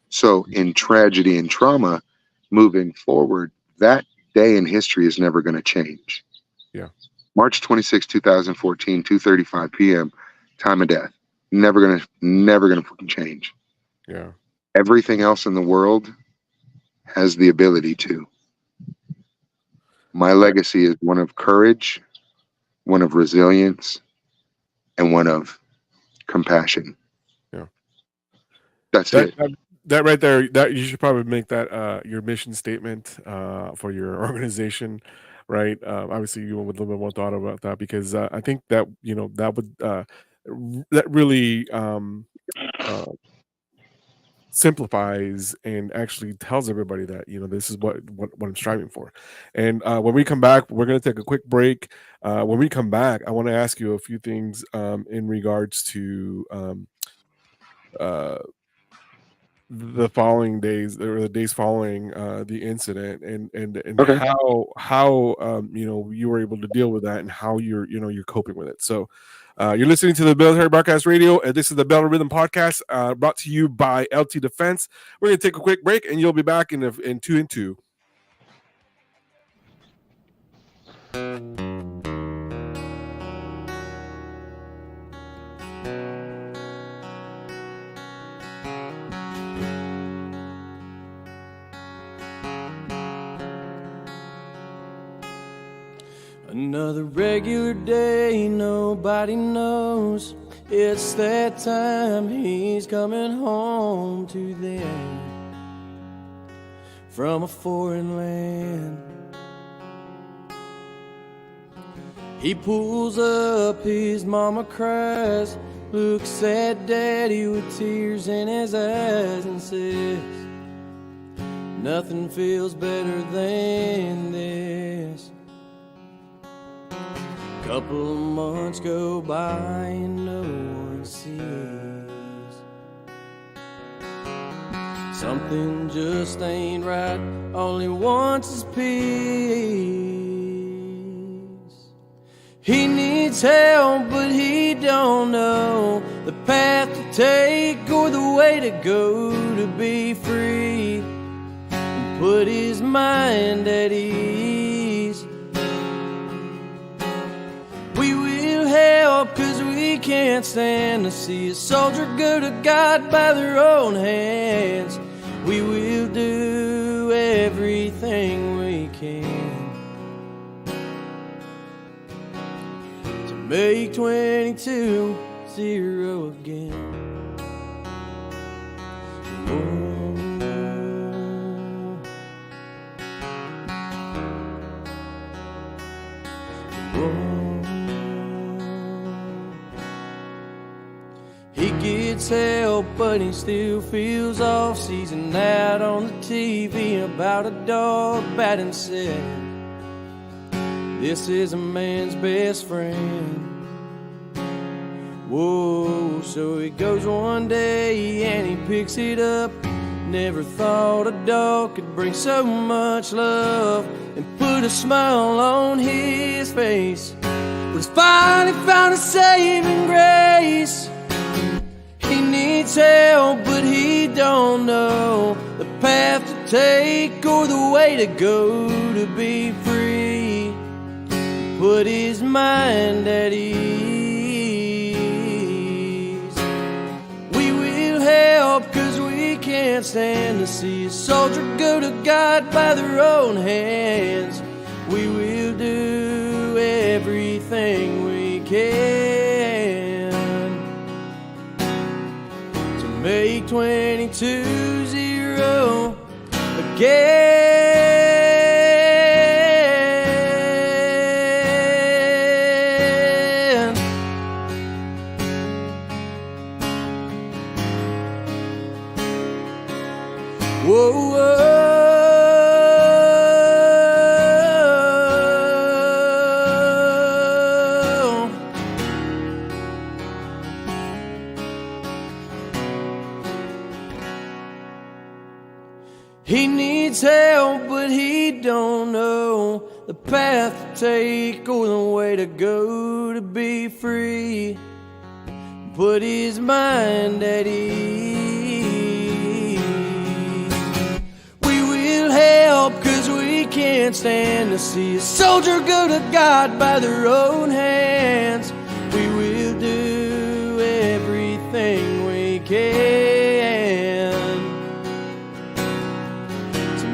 So in tragedy and trauma, moving forward, that day in history is never going to change. Yeah. March 26, 2014, 2:35 p.m., time of death. Never gonna fucking change. Yeah. Everything else in the world has the ability to. My legacy is one of courage, one of resilience, and one of compassion. Yeah. That's it. That right there, that you should probably make that your mission statement for your organization, right? Obviously, you went with a little bit more thought about that because I think that that would that really simplifies and actually tells everybody that this is what I'm striving for. And when we come back, we're going to take a quick break. When we come back, I want to ask you a few things in regards to the following days or the days following the incident and Okay. how you were able to deal with that and how you're coping with it. So you're listening to the Military Broadcast Radio, and this is the Battle Rhythm Podcast brought to you by LT Defense. We're going to take a quick break, and you'll be back in 2 and 2. Another regular day, nobody knows. It's that time, he's coming home to them from a foreign land. He pulls up, his mama cries, looks at daddy with tears in his eyes and says, nothing feels better than this. Couple of months go by and no one sees. Something just ain't right, only wants his peace. He needs help, but he don't know the path to take or the way to go to be free and put his mind at ease. We will help, 'cause we can't stand to see a soldier go to God by their own hands. We will do everything we can to make 22-0 again. He gets help, but he still feels off. Season out on the TV about a dog batting said, this is a man's best friend. Whoa, so he goes one day and he picks it up. Never thought a dog could bring so much love and put a smile on his face. But he's finally found a saving grace. He needs help, but he don't know the path to take or the way to go to be free. Put his mind at ease. We will help, 'cause we can't stand to see a soldier go to God by their own hands. We will do everything we can to make 22-0 again. Whoa, whoa. He needs help, but he don't know the path to take or the way to go to be free. Put his mind at ease. We will help, 'cause we can't stand to see a soldier go to God by their own hands. We will do everything we can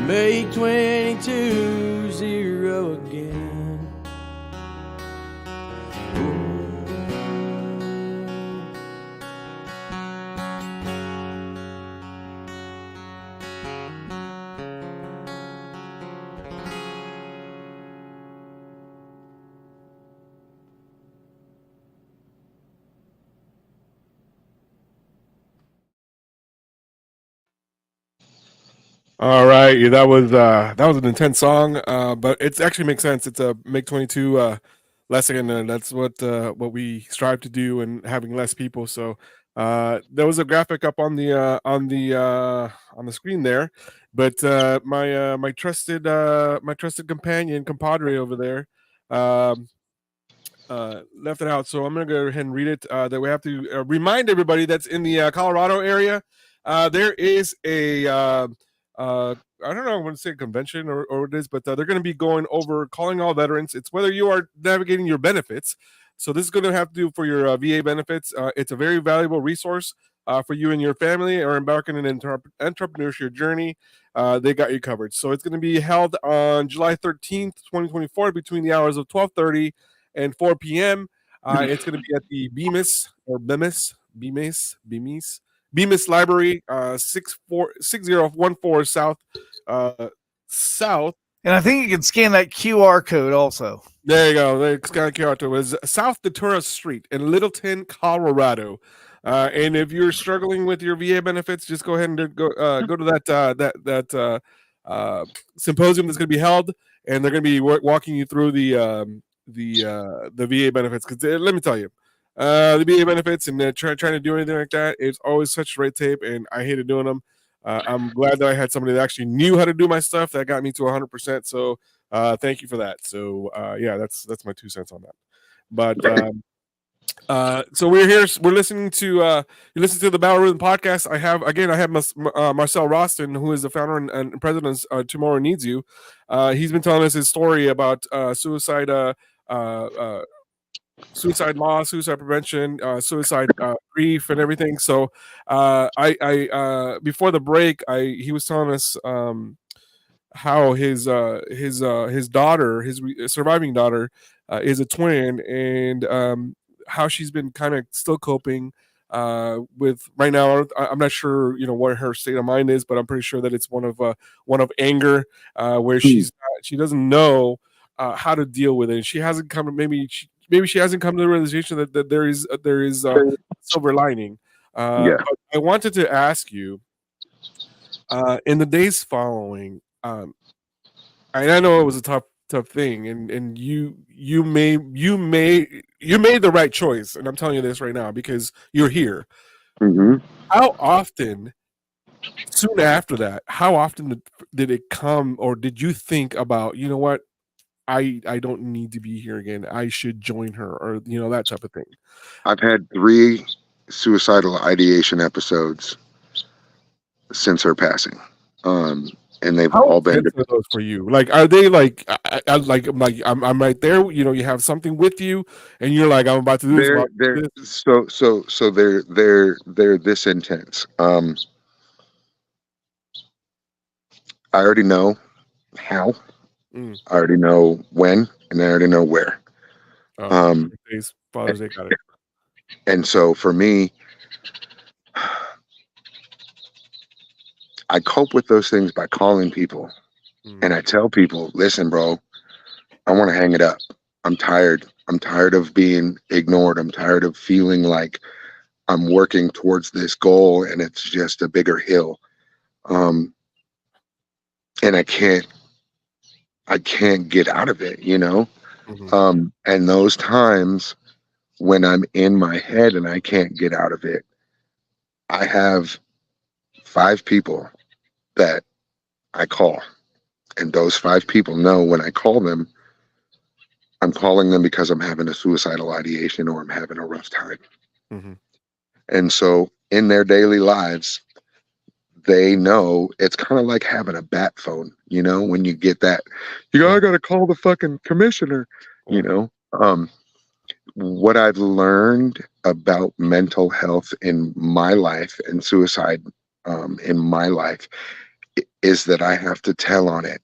make 22-0 again. All right, yeah, that was an intense song, but it actually makes sense. It's a make 22 lesson, and that's what we strive to do, and having less people. So there was a graphic up on the screen there, but my trusted companion, compadre over there, left it out. So I'm gonna go ahead and read it. That we have to remind everybody that's in the Colorado area. There is a I don't know, I want to say a convention or what it is, but they're going to be going over calling all veterans. It's whether you are navigating your benefits. So this is going to have to do for your VA benefits. It's a very valuable resource for you and your family, or embarking on an entrepreneurship journey. They got you covered. So it's going to be held on July 13th, 2024, between the hours of 12:30 and 4 p.m. It's going to be at the Bemis Library, 6014 South. And I think you can scan that QR code also. There you go. It's got a QR code. It's South Datura Street in Littleton, Colorado. And if you're struggling with your VA benefits, just go ahead and go to that symposium that's going to be held, and they're going to be walking you through the VA benefits. Because let me tell you, the VA benefits and trying to do anything like that, it's always such red tape, and I hated doing them. I'm glad that I had somebody that actually knew how to do my stuff. That got me to 100%. So thank you for that. So yeah, that's my 2 cents on that. But so we're here. We're listening to you listen to the Battle Rhythm podcast. I have Marcel Roston, who is the founder and president of Tomorrow Needs You. He's been telling us his story about suicide law, suicide prevention, suicide grief, and everything. So I before the break, he was telling us how his daughter, his surviving daughter, is a twin, and how she's been kind of still coping with right now. I'm not sure, what her state of mind is, but I'm pretty sure that it's one of anger, where she doesn't know how to deal with it. She hasn't come. Maybe she hasn't come to the realization that there is a silver lining. But I wanted to ask you, in the days following, I know it was a tough thing, and you made the right choice, and I'm telling you this right now because you're here. Mm-hmm. How often, soon after that, how often did it come, or did you think about, you know what, I don't need to be here again, I should join her, or that type of thing? I've had 3 suicidal ideation episodes since her passing, and they've all been those for you. Like, are they like I'm right there? You have something with you, and you're like, I'm about to do this. So they're this intense. I already know how. I already know when, and I already know where. Father's Day, got it. And so for me, I cope with those things by calling people. And I tell people, listen, bro, I want to hang it up. I'm tired. I'm tired of being ignored. I'm tired of feeling like I'm working towards this goal and it's just a bigger hill. And I can't get out of it, you know? And those times when I'm in my head and I can't get out of it, I have 5 people that I call. And those 5 people know when I call them, I'm calling them because I'm having a suicidal ideation or I'm having a rough time. And so in their daily lives, they know it's kind of like having a bat phone, you know, when you get that, you go, I got to call the fucking commissioner, you know. What I've learned about mental health in my life and suicide in my life is that I have to tell on it.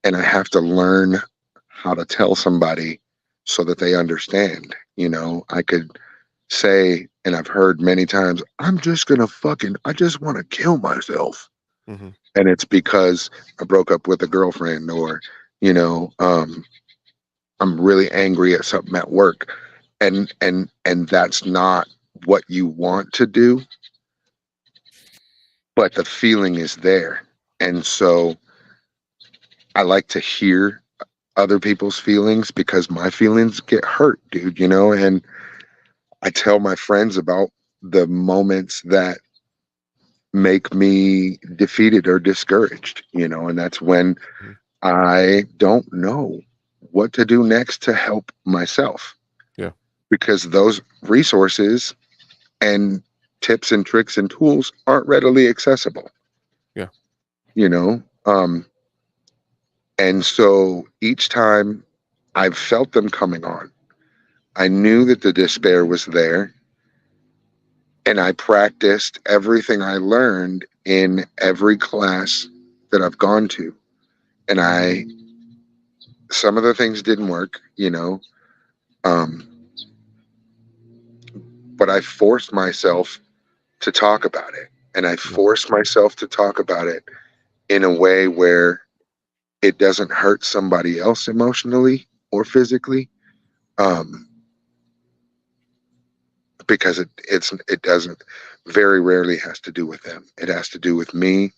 And I have to learn how to tell somebody so that they understand. You know, I could say, and I've heard many times, I'm just gonna I just want to kill myself. And it's because I broke up with a girlfriend, or, you know, I'm really angry at something at work. And that's not what you want to do, but the feeling is there. And so I like to hear other people's feelings because my feelings get hurt, dude, you know, and I tell my friends about the moments that make me defeated or discouraged, you know, and that's when I don't know what to do next to help myself. Yeah. Because those resources and tips and tricks and tools aren't readily accessible. Yeah. You know, and so each time I've felt them coming on, I knew that the despair was there, and I practiced everything I learned in every class that I've gone to. And some of the things didn't work, you know, but I forced myself to talk about it, and I forced myself to talk about it in a way where it doesn't hurt somebody else emotionally or physically, because it doesn't, very rarely has to do with them. It has to do with me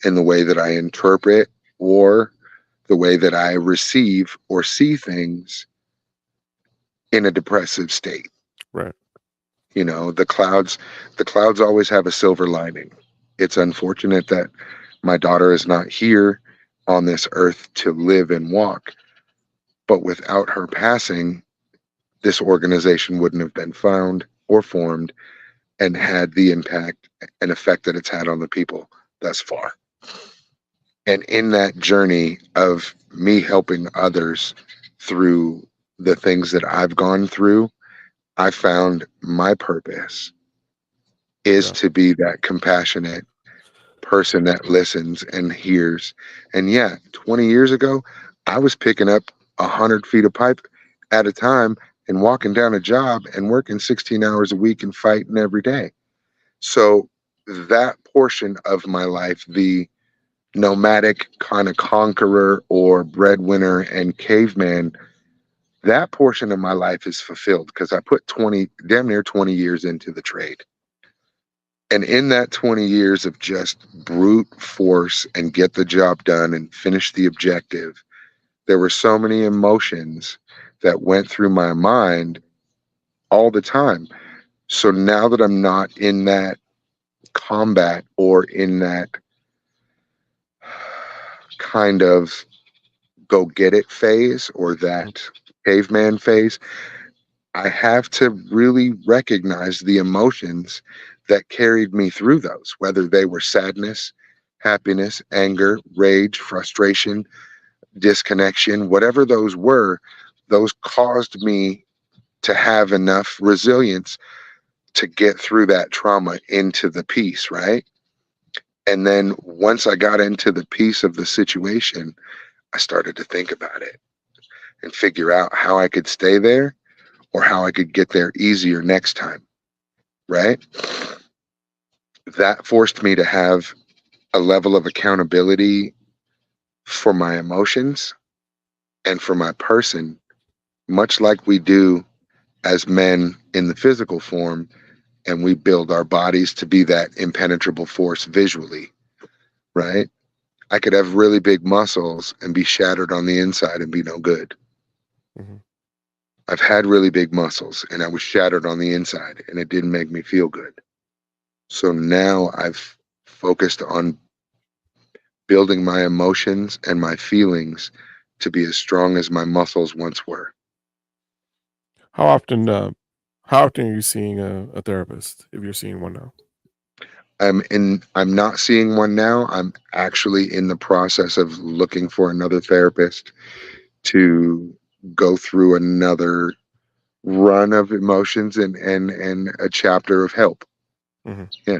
and the way that I interpret or the way that I receive or see things in a depressive state. Right. You know, the clouds always have a silver lining. It's unfortunate that my daughter is not here on this earth to live and walk, but without her passing, this organization wouldn't have been found or formed and had the impact and effect that it's had on the people thus far. And in that journey of me helping others through the things that I've gone through, I found my purpose is to be that compassionate person that listens and hears. And yeah, 20 years ago, I was picking up 100 feet of pipe at a time and walking down a job and working 16 hours a week and fighting every day. So that portion of my life, the nomadic kind of conqueror or breadwinner and caveman, that portion of my life is fulfilled because I put damn near 20 years into the trade. And in that 20 years of just brute force and get the job done and finish the objective, there were so many emotions that went through my mind all the time. So now that I'm not in that combat or in that kind of go get it phase or that caveman phase, I have to really recognize the emotions that carried me through those, whether they were sadness, happiness, anger, rage, frustration, disconnection, whatever those were, those caused me to have enough resilience to get through that trauma into the peace, right? And then once I got into the peace of the situation, I started to think about it and figure out how I could stay there or how I could get there easier next time, right? That forced me to have a level of accountability for my emotions and for my person, much like we do as men in the physical form, and we build our bodies to be that impenetrable force visually, right? I could have really big muscles and be shattered on the inside and be no good. Mm-hmm. I've had really big muscles and I was shattered on the inside and it didn't make me feel good. So now I've focused on building my emotions and my feelings to be as strong as my muscles once were. How often are you seeing a therapist, if you're seeing one now? I'm not seeing one now. I'm actually in the process of looking for another therapist to go through another run of emotions and a chapter of help. Mm-hmm. Yeah.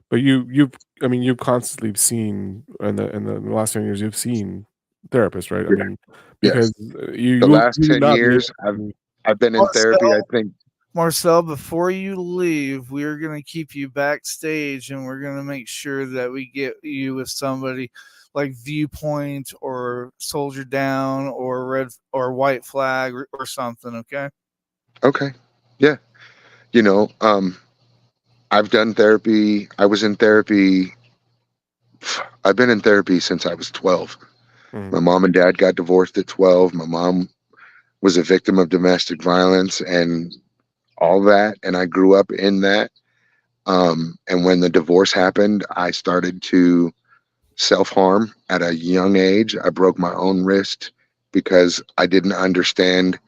But you've constantly seen in the last 10 years, you've seen therapists, right? Yeah. I mean, because The last 10 years I've been in therapy, I think. Marcel, before you leave, we're going to keep you backstage and we're going to make sure that we get you with somebody like Viewpoint or Soldier Down or Red or White Flag or something. Okay. Okay. Yeah. You know, I've done therapy. I was in therapy. I've been in therapy since I was 12. Mm-hmm. My mom and dad got divorced at 12. My mom was a victim of domestic violence and all that. And I grew up in that. And when the divorce happened, I started to self-harm at a young age. I broke my own wrist because I didn't understand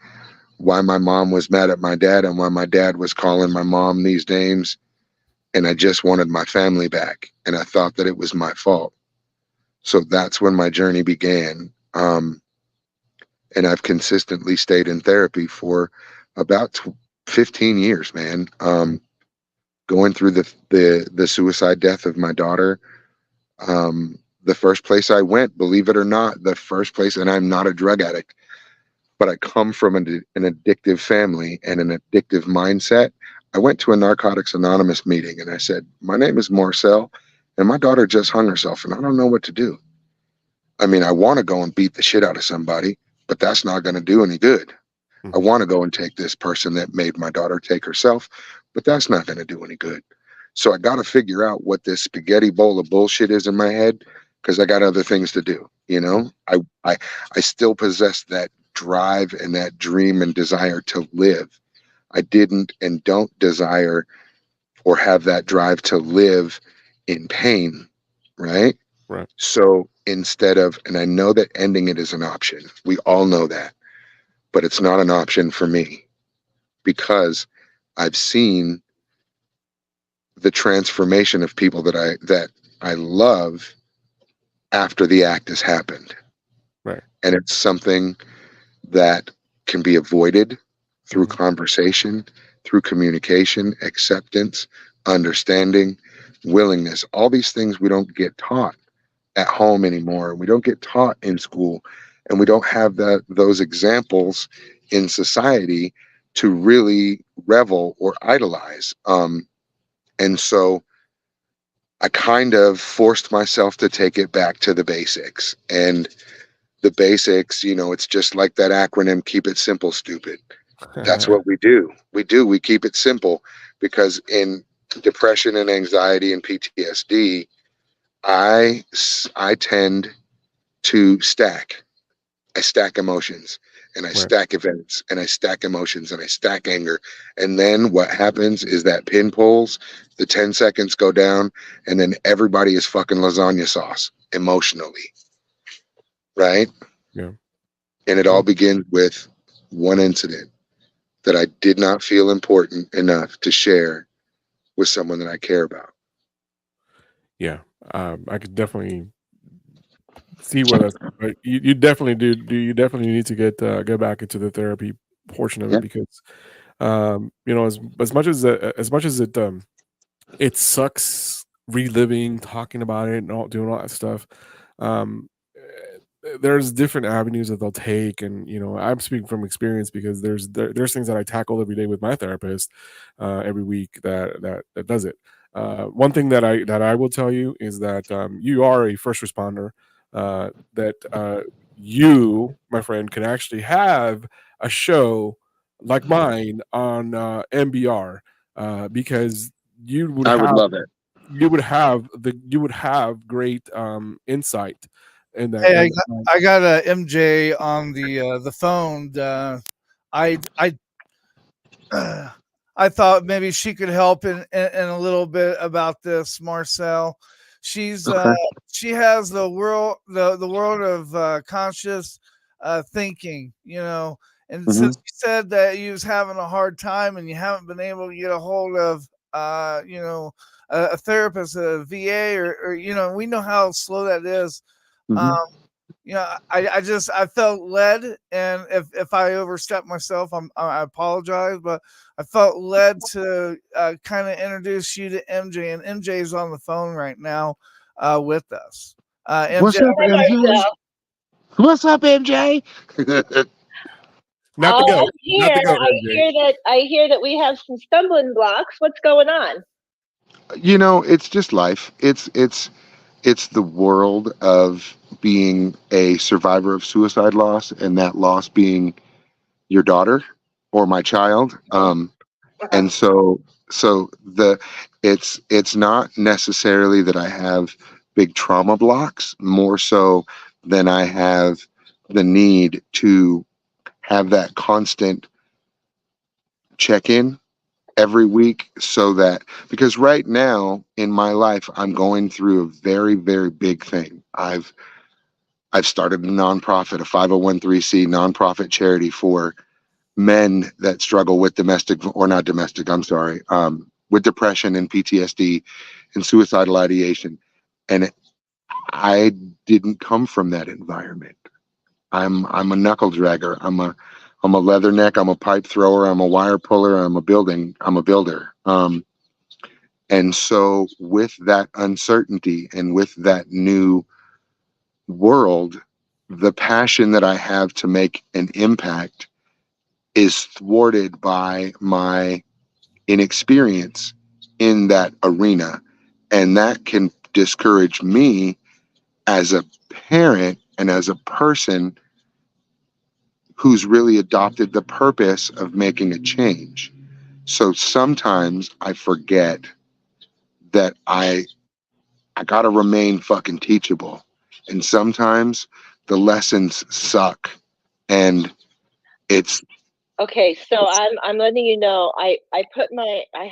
why my mom was mad at my dad and why my dad was calling my mom these names. And I just wanted my family back. And I thought that it was my fault. So that's when my journey began. And I've consistently stayed in therapy for about 15 years, man. Going through the suicide death of my daughter. The first place I went, believe it or not, the first place, and I'm not a drug addict, but I come from an addictive family and an addictive mindset. I went to a Narcotics Anonymous meeting and I said, my name is Marcel and my daughter just hung herself and I don't know what to do. I mean, I want to go and beat the shit out of somebody, but that's not going to do any good. Mm-hmm. I want to go and take this person that made my daughter take herself, but that's not going to do any good. So I got to figure out what this spaghetti bowl of bullshit is in my head because I got other things to do. You know, I still possess that drive and that dream and desire to live. I didn't and don't desire or have that drive to live in pain, right? Right. So instead of, and I know that ending it is an option. We all know that, but it's not an option for me because I've seen the transformation of people that I love after the act has happened. Right. And it's something that can be avoided through conversation, through communication, acceptance, understanding, willingness. All these things we don't get taught at home anymore. We don't get taught in school, and we don't have those examples in society to really revel or idolize. And so I kind of forced myself to take it back to the basics. And the basics, you know, it's just like that acronym, keep it simple, stupid. That's what we do. We keep it simple because in depression and anxiety and PTSD, I tend to stack. I stack emotions and I stack events and I stack emotions and I stack anger. And then what happens is that pin pulls, the 10 seconds go down, and then everybody is fucking lasagna sauce emotionally. Right? Yeah. And it all begins with one incident that I did not feel important enough to share with someone that I care about. Yeah. I could definitely see where that's, but you definitely do. You definitely need to get back into the therapy portion of it because, you know, as much as it sucks reliving, talking about it, and doing all that stuff. There's different avenues that they'll take, and you know, I'm speaking from experience because there's things that I tackle every day with my therapist every week that does it. One thing that I will tell you is that you are a first responder. That you, my friend, can actually have a show like mine on MBR because you would I would have love it. you would have great insight in that. Hey, And, I got a MJ on the phone. I I thought maybe she could help in a little bit about this, Marcel. She's Okay. she has the world of conscious thinking, you know. And since you said that you was having a hard time and you haven't been able to get a hold of you know, a therapist, a VA, or you know, we know how slow that is. Um, you know, I felt led, and if I overstepped myself, I apologize, but I felt led to kind of introduce you to MJ, and MJ is on the phone right now with us. MJ, What's up, MJ? What's up, MJ? not the goat, I'm here. not the goat, MJ. I hear that we have some stumbling blocks. What's going on? You know, it's just life. It's the world of being a survivor of suicide loss, and that loss being your daughter or my child. And so it's not necessarily that I have big trauma blocks, more so than I have the need to have that constant check-in every week, so that, because right now in my life I'm going through a very, very big thing. I've started a nonprofit, a 501(c) nonprofit charity for men that struggle with with depression and PTSD and suicidal ideation. And I didn't come from that environment. I'm a knuckle dragger. I'm a leatherneck. I'm a pipe thrower. I'm a wire puller. I'm a builder. And so with that uncertainty and with that new world, the passion that I have to make an impact is thwarted by my inexperience in that arena. And that can discourage me as a parent and as a person who's really adopted the purpose of making a change. So sometimes I forget that I gotta remain fucking teachable. And sometimes the lessons suck. And it's Okay, so I'm letting you know. I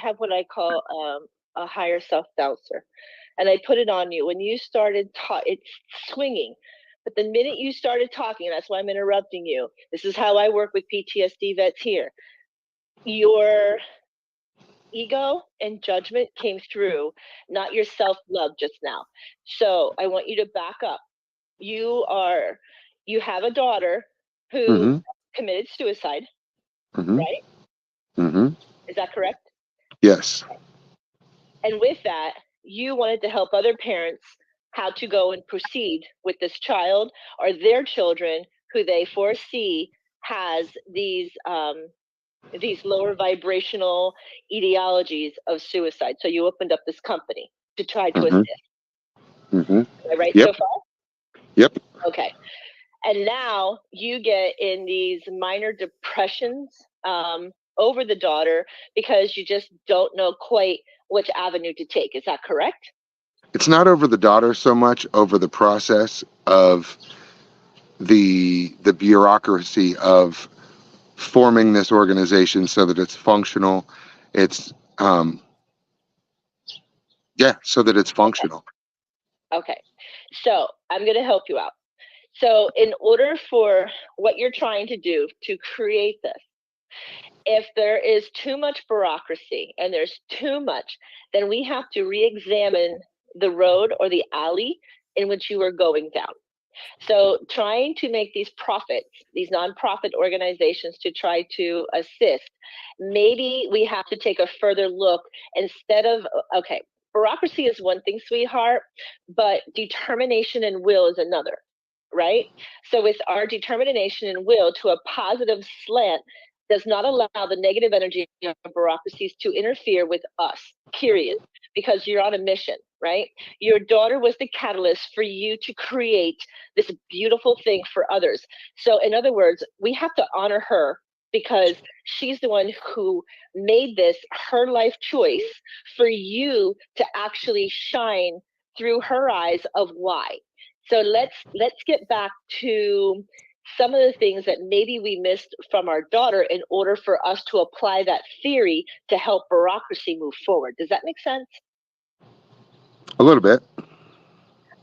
have what I call a higher self doubter, and I put it on you when you started. It's swinging, but the minute you started talking, and that's why I'm interrupting you. This is how I work with PTSD vets here. Your ego and judgment came through, not your self love just now. So I want you to back up. You have a daughter who committed suicide. Right? Is that correct? Yes. And with that, you wanted to help other parents how to go and proceed with this child or their children who they foresee has these lower vibrational ideologies of suicide. So you opened up this company to try to assist. Am I right so far? Yep. Okay. And now you get in these minor depressions over the daughter because you just don't know quite which avenue to take. Is that correct? It's not over the daughter so much, over the process of the bureaucracy of forming this organization so that it's functional. It's so that it's functional. Okay. So I'm going to help you out. So in order for what you're trying to do to create this, if there is too much bureaucracy and there's too much, then we have to re-examine the road or the alley in which you are going down. So trying to make these nonprofit organizations to try to assist, maybe we have to take a further look instead of, okay, bureaucracy is one thing, sweetheart, but determination and will is another. Right? So with our determination and will to a positive slant, does not allow the negative energy of bureaucracies to interfere with us, period, because you're on a mission, right? Your daughter was the catalyst for you to create this beautiful thing for others. So in other words, we have to honor her because she's the one who made this her life choice for you to actually shine through her eyes of why. So let's get back to some of the things that maybe we missed from our daughter in order for us to apply that theory to help bureaucracy move forward. Does that make sense? A little bit.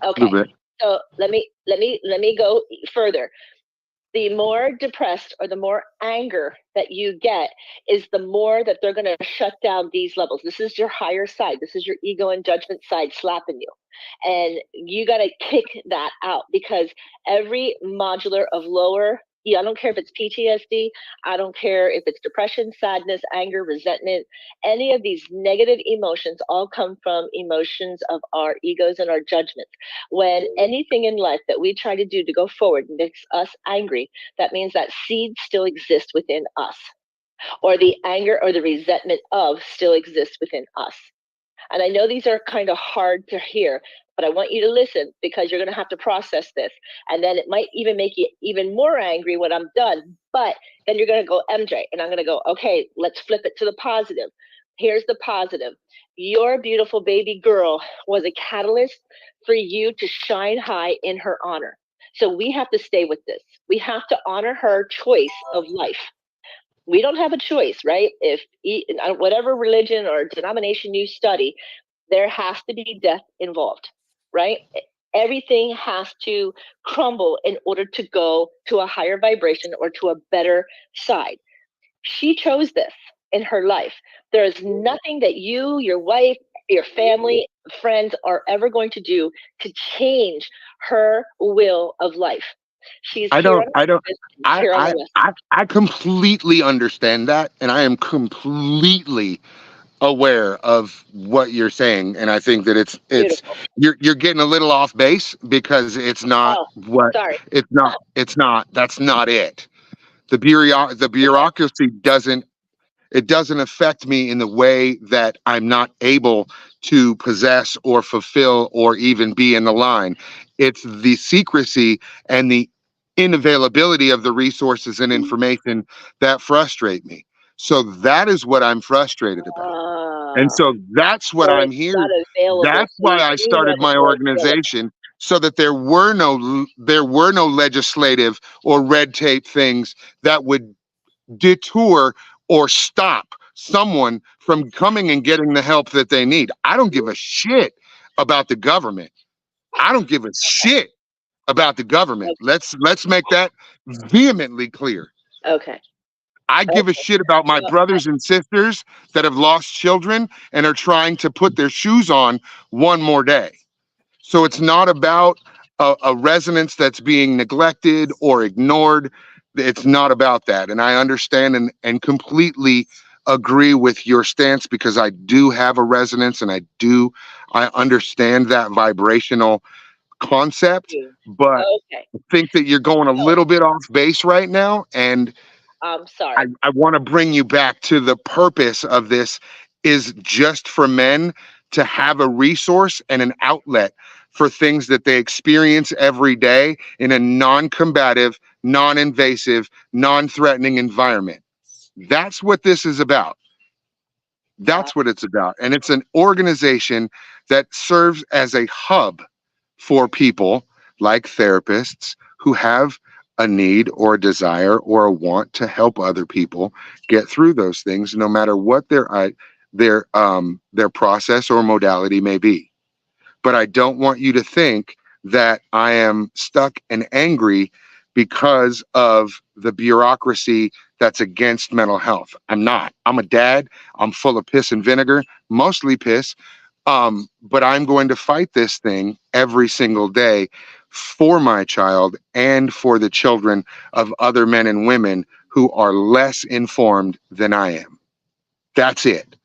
Okay. A little bit. So let me go further. The more depressed or the more anger that you get is the more that they're going to shut down these levels. This is your higher side. This is your ego and judgment side slapping you. And you got to kick that out because every modular of lower, I don't care if it's PTSD, I don't care if it's depression, sadness, anger, resentment, any of these negative emotions all come from emotions of our egos and our judgments. When anything in life that we try to do to go forward makes us angry, that means that seed still exists within us, or the anger or the resentment of still exists within us. And I know these are kind of hard to hear, but I want you to listen because you're going to have to process this. And then it might even make you even more angry when I'm done. But then you're going to go, MJ, and I'm going to go, okay, let's flip it to the positive. Here's the positive. Your beautiful baby girl was a catalyst for you to shine high in her honor. So we have to stay with this. We have to honor her choice of life. We don't have a choice, right? If whatever religion or denomination you study, there has to be death involved, right? Everything has to crumble in order to go to a higher vibration or to a better side. She chose this in her life. There is nothing that you, your wife, your family, friends are ever going to do to change her will of life. I completely understand that, and I am completely aware of what you're saying, and I think that it's you're getting a little off base because it's not that's not it. The bureaucracy doesn't affect me in the way that I'm not able to possess or fulfill or even be in the line. It's the secrecy and the unavailability of the resources and information that frustrate me. So that is what I'm frustrated about. And so that's what I'm here. That's why I started my organization, so that there were no legislative or red tape things that would detour or stop someone from coming and getting the help that they need. I don't give a shit about the government. I don't give a shit about the government. Let's make that vehemently clear. Okay. I give a shit about my brothers and sisters that have lost children and are trying to put their shoes on one more day. So it's not about a resonance that's being neglected or ignored. It's not about that. And I understand and completely agree with your stance because I do have a resonance and I understand that vibrational concept, but I think that you're going a little bit off base right now. And I'm sorry. I want to bring you back to the purpose of this is just for men to have a resource and an outlet for things that they experience every day in a non-combative, non-invasive, non-threatening environment. That's what this is about. That's what it's about. And it's an organization that serves as a hub for people like therapists who have a need or a desire or a want to help other people get through those things, no matter what their process or modality may be. But I don't want you to think that I am stuck and angry because of the bureaucracy that's against mental health. I'm not. I'm a dad. I'm full of piss and vinegar, mostly piss. But I'm going to fight this thing every single day for my child and for the children of other men and women who are less informed than I am. That's it.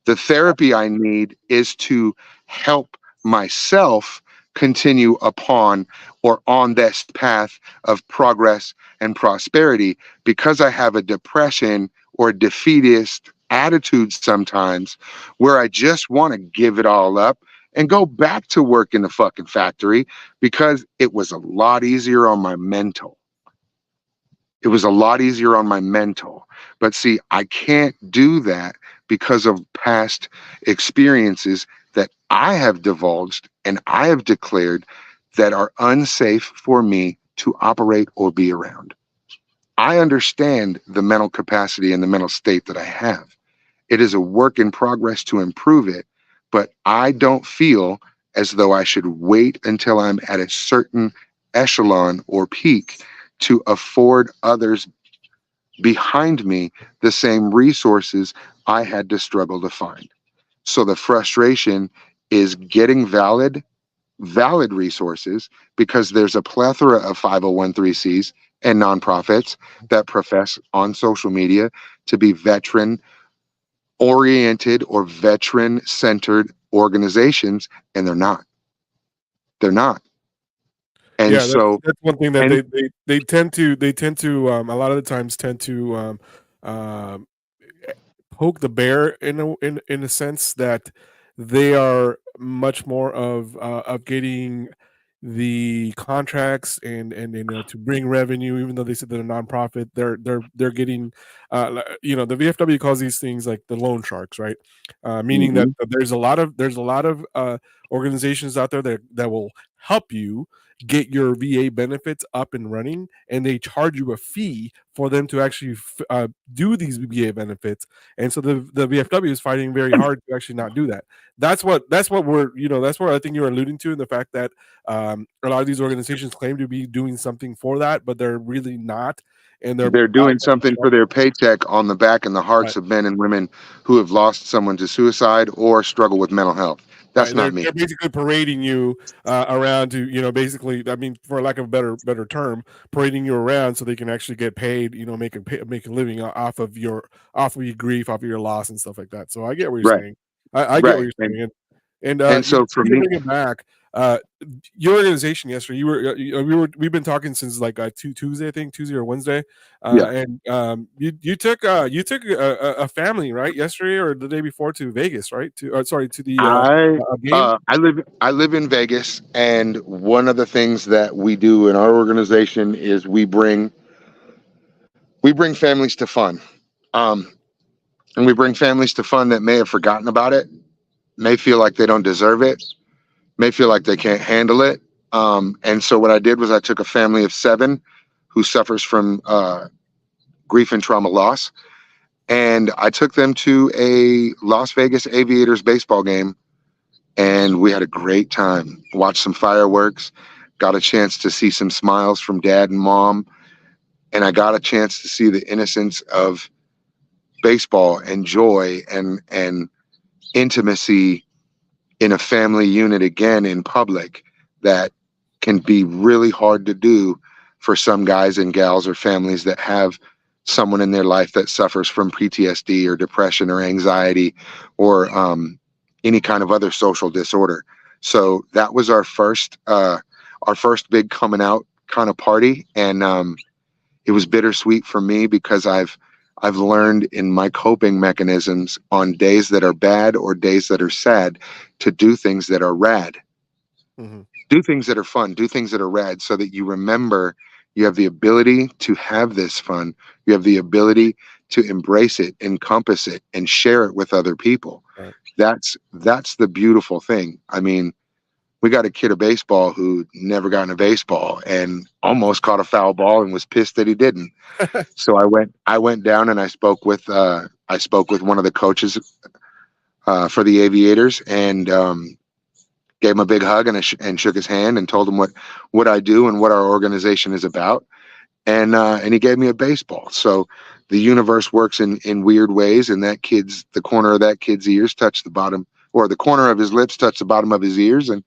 The therapy I need is to help myself continue upon or on this path of progress and prosperity, because I have a depression or defeatist attitude sometimes where I just want to give it all up and go back to work in the fucking factory because it was a lot easier on my mental. It was a lot easier on my mental. But see, I can't do that because of past experiences that I have divulged and I have declared that are unsafe for me to operate or be around. I understand the mental capacity and the mental state that I have. It is a work in progress to improve it, but I don't feel as though I should wait until I'm at a certain echelon or peak to afford others behind me the same resources I had to struggle to find. So the frustration is getting valid resources, because there's a plethora of 501(c)(3)s and nonprofits that profess on social media to be veteran oriented or veteran centered organizations, and they're not. They're not. And Yeah, so that's one thing that they tend to a lot of the times tend to poke the bear in a sense that they are much more of getting the contracts and to bring revenue, even though they said they're a nonprofit, they're getting the VFW calls these things like the loan sharks, right? Meaning that there's a lot of organizations out there that will help you get your VA benefits up and running, and they charge you a fee for them to actually do these VA benefits. And so the VFW is fighting very hard to actually not do that. That's what that's what I think you're alluding to, in the fact that a lot of these organizations claim to be doing something for that, but they're really not. And they're doing something for their paycheck on the back and the hearts of men and women who have lost someone to suicide or struggle with mental health. That's not me. They're basically parading you around to, basically, I mean, for lack of a better term, parading you around so they can actually get paid, make a living off of your grief, off of your loss and stuff like that. So I get what you're saying. I get what you're saying. And so for me, bring it back, your organization yesterday, we've been talking since like Tuesday, I think Tuesday or Wednesday, and you took a family, right, yesterday or the day before, to Vegas, right? To the game. I live in Vegas, and one of the things that we do in our organization is we bring families to fun, and we bring families to fun that may have forgotten about it, may feel like they don't deserve it, may feel like they can't handle it. And so what I did was I took a family of 7 who suffers from grief and trauma loss, and I took them to a Las Vegas Aviators baseball game, and we had a great time. Watched some fireworks, got a chance to see some smiles from dad and mom, and I got a chance to see the innocence of baseball and joy and intimacy in a family unit again in public, that can be really hard to do for some guys and gals or families that have someone in their life that suffers from PTSD or depression or anxiety or any kind of other social disorder. So that was our first big coming out kind of party, and it was bittersweet for me because I've learned in my coping mechanisms on days that are bad or days that are sad to do things that are rad. Do things that are fun, do things that are rad, so that you remember you have the ability to have this fun. You have the ability to embrace it, encompass it, and share it with other people. Right. That's the beautiful thing. I mean, we got a kid of baseball who never got into baseball and almost caught a foul ball and was pissed that he didn't. So I went down and I spoke with one of the coaches for the Aviators, and gave him a big hug and shook his hand and told him what I do and what our organization is about. And he gave me a baseball. So the universe works in weird ways, and the corner of that kid's ears touched the bottom, or the corner of his lips touched the bottom of his ears. And,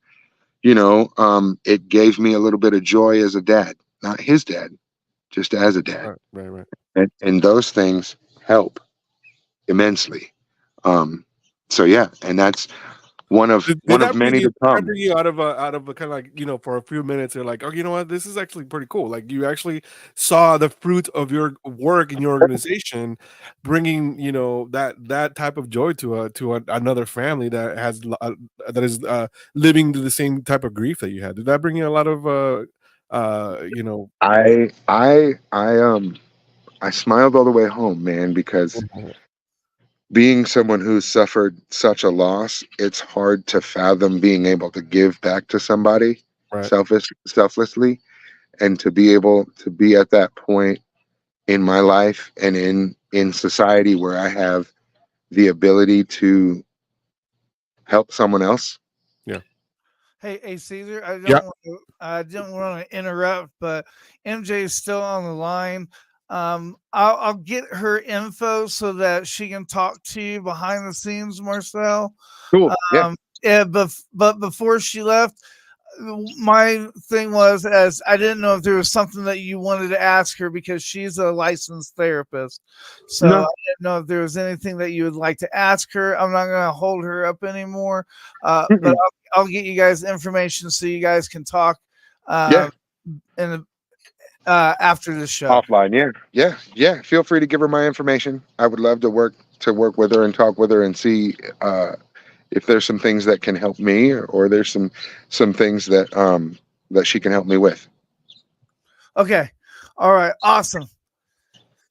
it gave me a little bit of joy as a dad, not his dad, just as a dad. Right. And those things help immensely. So yeah, and that's one of Did one that of many to come. bring you out of a kind of like, you know, for a few minutes, you're like, oh, you know what, this is actually pretty cool. Like you actually saw the fruit of your work in your organization, bringing, you know, that type of joy to another family that has that is living the same type of grief that you had. Did that bring you a lot of you know? I smiled all the way home, man, because being someone who's suffered such a loss, it's hard to fathom being able to give back to somebody Right. selflessly, and to be able to be at that point in my life and in society where I have the ability to help someone else. Yeah. Hey, Caesar, Yeah. I didn't want to interrupt, but MJ is still on the line. I'll get her info so that she can talk to you behind the scenes, Marcel. Cool. Yeah. Yeah, but before she left, my thing was, as I didn't know if there was something that you wanted to ask her, because she's a licensed therapist. So No. I didn't know if there was anything that you would like to ask her. I'm not going to hold her up anymore, but I'll get you guys information so you guys can talk after the show. Offline. Yeah. Feel free to give her my information. I would love to work with her and talk with her and see if there's some things that can help me, or there's some things that that she can help me with. Okay. All right. Awesome.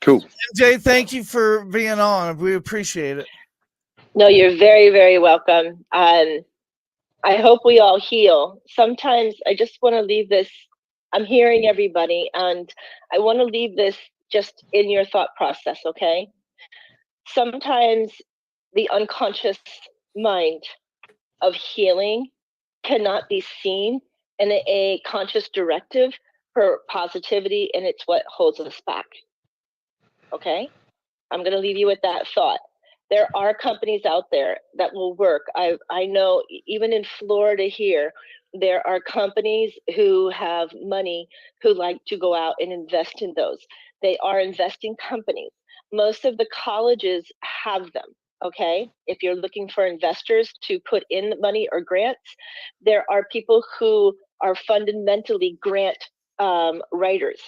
Cool. MJ, thank you for being on. We appreciate it. No, you're very, very welcome. I hope we all heal. Sometimes I just want to leave this. I'm hearing everybody, and I want to leave this just in your thought process, okay? Sometimes the unconscious mind of healing cannot be seen in a conscious directive for positivity, and it's what holds us back. Okay? I'm going to leave you with that thought. There are companies out there that will work. I know even in Florida here, there are companies who have money who like to go out and invest in those. They are investing companies. Most of the colleges have them. Okay, if you're looking for investors to put in money or grants, there are people who are fundamentally grant writers,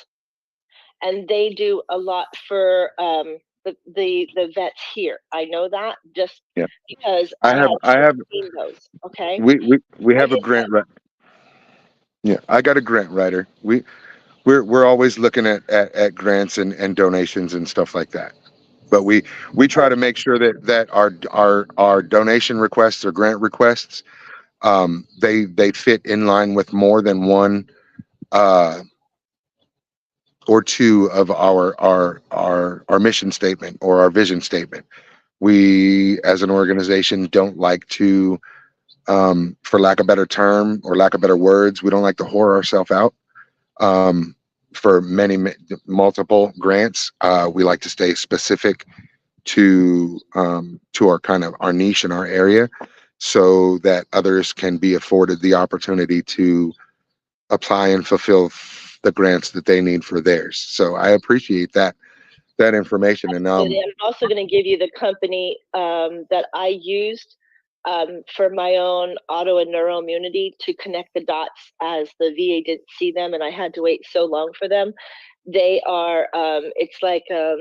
and they do a lot for the vets here. I know that just because I have seen those. Okay, we have a grant writer. Yeah, I got a grant writer. We're always looking at grants and donations and stuff like that. But we try to make sure that our donation requests or grant requests, they fit in line with more than one or two of our mission statement or our vision statement. We, as an organization, don't like to, for lack of a better term or lack of better words, we don't like to whore ourselves out. For multiple grants, we like to stay specific to our kind of our niche in our area, so that others can be afforded the opportunity to apply and fulfill the grants that they need for theirs. So I appreciate that information. And I'm also going to give you the company that I used for my own auto and neuroimmunity to connect the dots, as the VA didn't see them and I had to wait so long for them. They are it's like a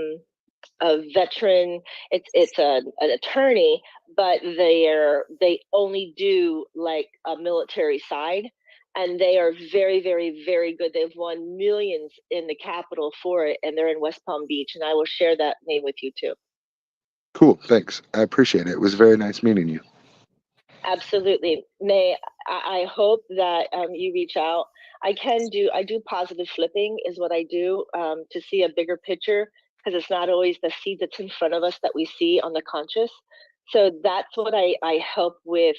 veteran, it's an attorney, but they only do like a military side, and they are very, very, very good. They've won millions in the capital for it, and they're in West Palm Beach, and I will share that name with you too. Cool, thanks. I appreciate it. It was very nice meeting you. Absolutely. May I hope that you reach out. I do positive flipping is what I do, to see a bigger picture, because it's not always the seed that's in front of us that we see on the conscious. So that's what I help with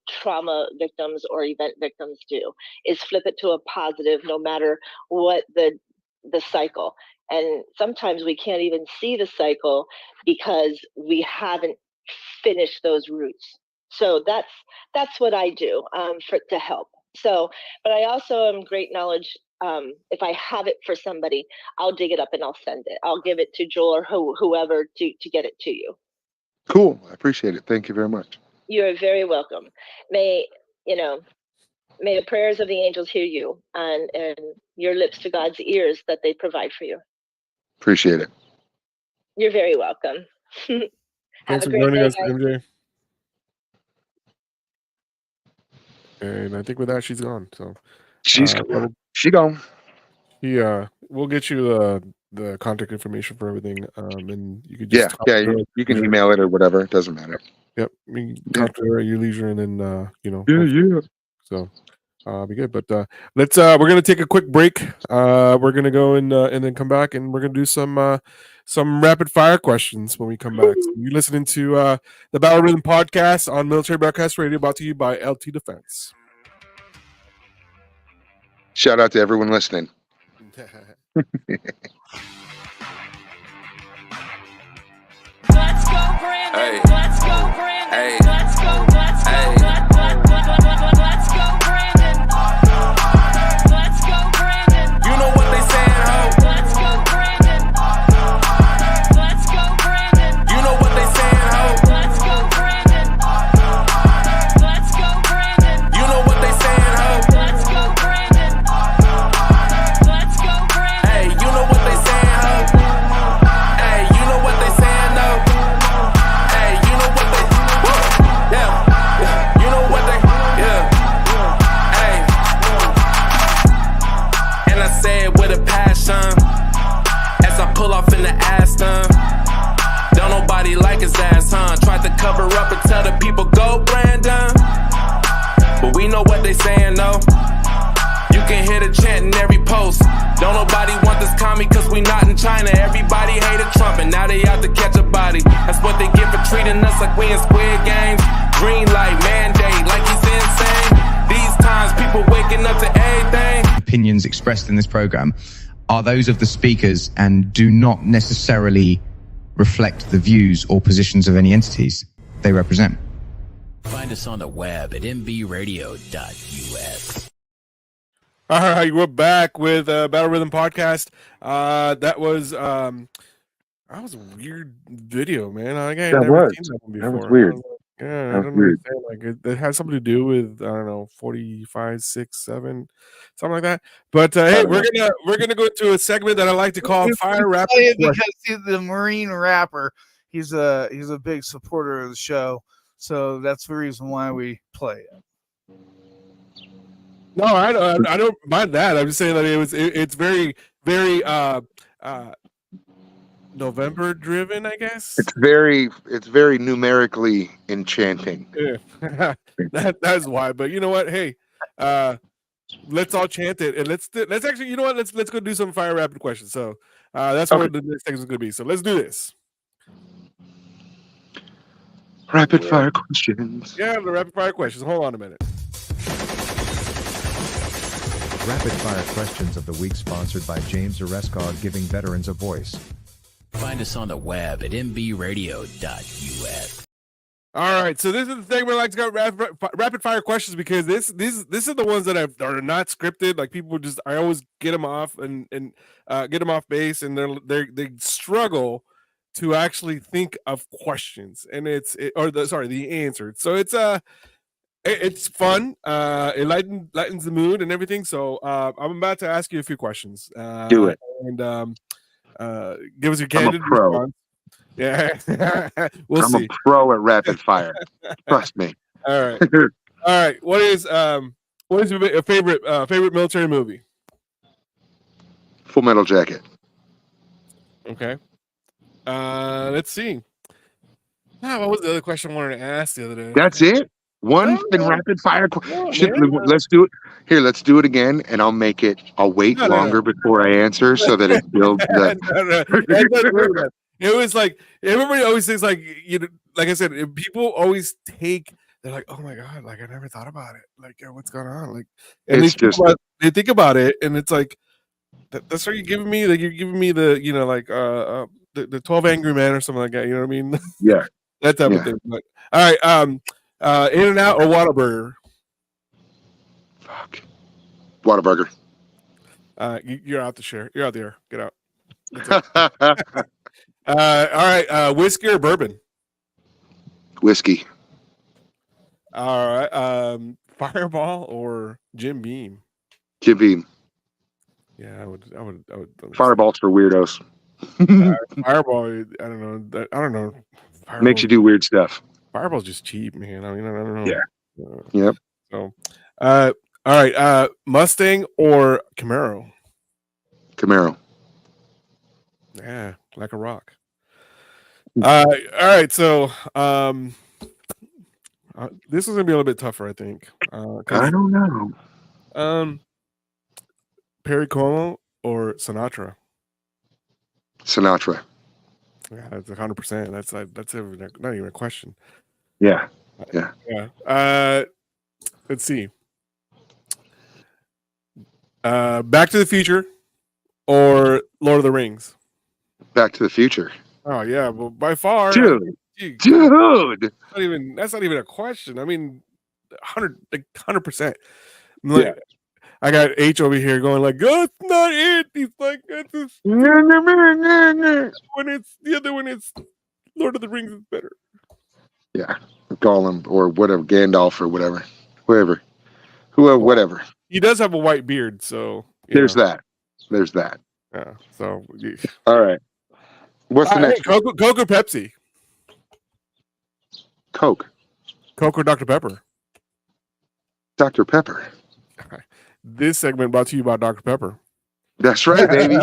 trauma victims or event victims do, is flip it to a positive, no matter what the cycle. And sometimes we can't even see the cycle because we haven't finished those roots. So that's what I do to help. So, but I also am great knowledge. If I have it for somebody, I'll dig it up and I'll send it. I'll give it to Joel or whoever to get it to you. Cool. I appreciate it. Thank you very much. You're very welcome. May may the prayers of the angels hear you, and your lips to God's ears that they provide for you. Appreciate it. You're very welcome. Have Thanks a for great joining day, us, guys. MJ. And I think with that, she's gone. So She's she gone. Yeah, we'll get you the contact information for everything, and you could just talk to her. You can email it or whatever. It doesn't matter. Yep, you can talk to her at your leisure, and then Yeah. So be good. But let's we're gonna take a quick break. We're gonna go and then come back, and we're gonna do some rapid fire questions when we come back. So you're listening to the Battle Rhythm Podcast on Military Broadcast Radio, brought to you by LT Defense. Shout out to everyone listening. Let's go, Brandon. Hey. Let's go, Brandon. Hey. Let's go. Let's go. Hey. Let's go, Brandon. Let's go, Brandon. You know what they saying, ho? Let's go, Brandon. Let's go, Brandon. You know what they saying, ho? Let's go, Brandon. Let's go, Brandon. You know what they saying, ho? Let's go, Brandon. Let's go, Brandon. Hey, you know what they saying, ho? Hey, you know what they saying, though? Hey, you know what they, woo, yeah, you know what they, yeah, hey, and I say it with a passion, as I pull off in the Aston, don't nobody like his ass, huh? Tried to cover up and tell the people, go Brandon, but we know what they saying, though. You can hear the chant in every post. Don't nobody want this commie cause we not in China. Everybody hated Trump and now they out to catch a body. That's what they get for treating us like we in Squid Games. Green light, mandate, like he's insane. These times people waking up to everything. Opinions expressed in this program are those of the speakers and do not necessarily reflect the views or positions of any entities they represent. Find us on the web at mbradio.us. All right, we're back with Battle Rhythm Podcast. That was a weird video, man. Like, I That never was. seen that one That was before. weird. I was like, That I was don't weird. understand. Like it has something to do with 45, 6, 7, something like that. But hey, we're gonna go to a segment that I like to call Fire Rapid Questions. Because he's the Marine rapper. He's a big supporter of the show, so that's the reason why we play it. No, I don't mind that. I'm just saying that it's very, very November driven, I guess. It's very numerically enchanting. Yeah. That's why. But you know what? Hey, let's all chant it, and let's actually, you know what? Let's go do some fire rapid questions. So that's what the next thing is going to be. So let's do this. Rapid fire questions. Yeah, the rapid fire questions. Hold on a minute. Rapid fire questions of the week, sponsored by James Oreskog, giving veterans a voice. Find us on the web at mbradio.us. All right, so this is the thing where I like to go rapid fire questions, because this is the ones that are not scripted. Like, people just, I always get them off and get them off base, and they struggle to actually think of questions, and the answer. So it's fun. It lightens the mood and everything. So I'm about to ask you a few questions. Do it. And give us your candid response. Yeah, we'll see. I'm a pro at rapid fire. Trust me. All right. What is your favorite military movie? Full Metal Jacket. Okay. Let's see. What was the other question I wanted to ask the other day? That's it. One rapid fire. Let's do it. Here, let's do it again, and I'll wait longer before I answer so that it builds. It was like, everybody always thinks, like, like I said, people always they're like, oh my God, like, I never thought about it. Like, what's going on? Like, and they think about it, and it's like, that's what you're giving me. Like, you're giving me the, the 12 Angry Men or something like that. You know what I mean? Yeah. That type of thing. But all right, In-N-Out or Whataburger? Fuck. Whataburger. You're out the share. You're out the air. Get out. All right, whiskey or bourbon? Whiskey. All right. Fireball or Jim Beam? Jim Beam. Yeah, I would. Fireballs for weirdos. Fireball. I don't know. I don't know. Makes you do weird stuff. Fireball's just cheap, man. I mean, I don't know. Yeah. Yep. So, all right. Mustang or Camaro? Camaro. Yeah, like a rock. All right. So, this is gonna be a little bit tougher, I think. I don't know. Perry Como or Sinatra? Sinatra. Yeah, that's 100%. That's not even a question. Yeah. Yeah. Let's see. Back to the Future or Lord of the Rings? Back to the Future. Oh yeah, well by far, dude. That's not even a question. I mean, 100%. Like, I got H over here going like, "That's not it." He's like, "That's just when it's the other one. It's Lord of the Rings is better." Yeah, Gollum or whatever, Gandalf or whoever, whatever. He does have a white beard, so there's that. Yeah. So, all right. What's the next? Coke or Pepsi? Coke. Coke or Dr. Pepper? Dr. Pepper. This segment brought to you by Dr. Pepper. That's right, baby.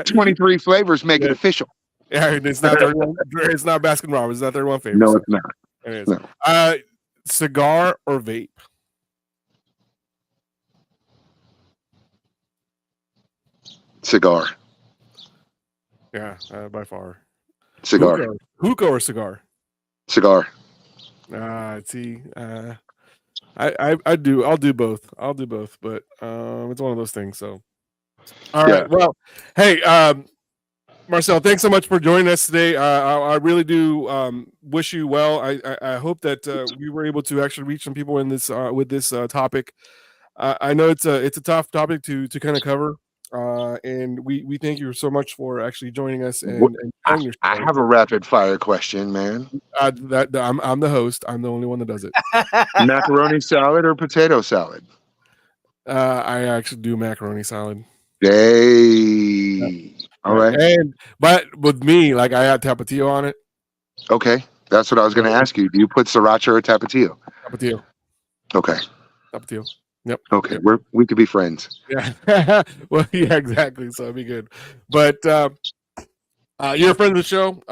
23 flavors make it official. Yeah, it's not 31, it's not Baskin Robbins. It's not 31 favorites. No, it's not. It is. No. Cigar or vape? Cigar. Yeah, by far. Cigar. Hookah or cigar? Cigar. See, I'll do both. But it's one of those things. So, all right. Well, hey, Marcel, thanks so much for joining us today. I really do wish you well. I hope that we were able to actually reach some people in this with this topic. I know it's a tough topic to kind of cover. And we thank you so much for actually joining us and telling your story. I have a rapid fire question, man. I'm the host. I'm the only one that does it. Macaroni salad or potato salad? I actually do macaroni salad. Hey. All right. But with me, like I add tapatio on it. Okay. That's what I was going to ask you. Do you put sriracha or tapatio? Tapatio. Okay. Tapatio. Yep. Okay. We could be friends. Yeah. Well, yeah, exactly. So it'd be good. But you're a friend of the show.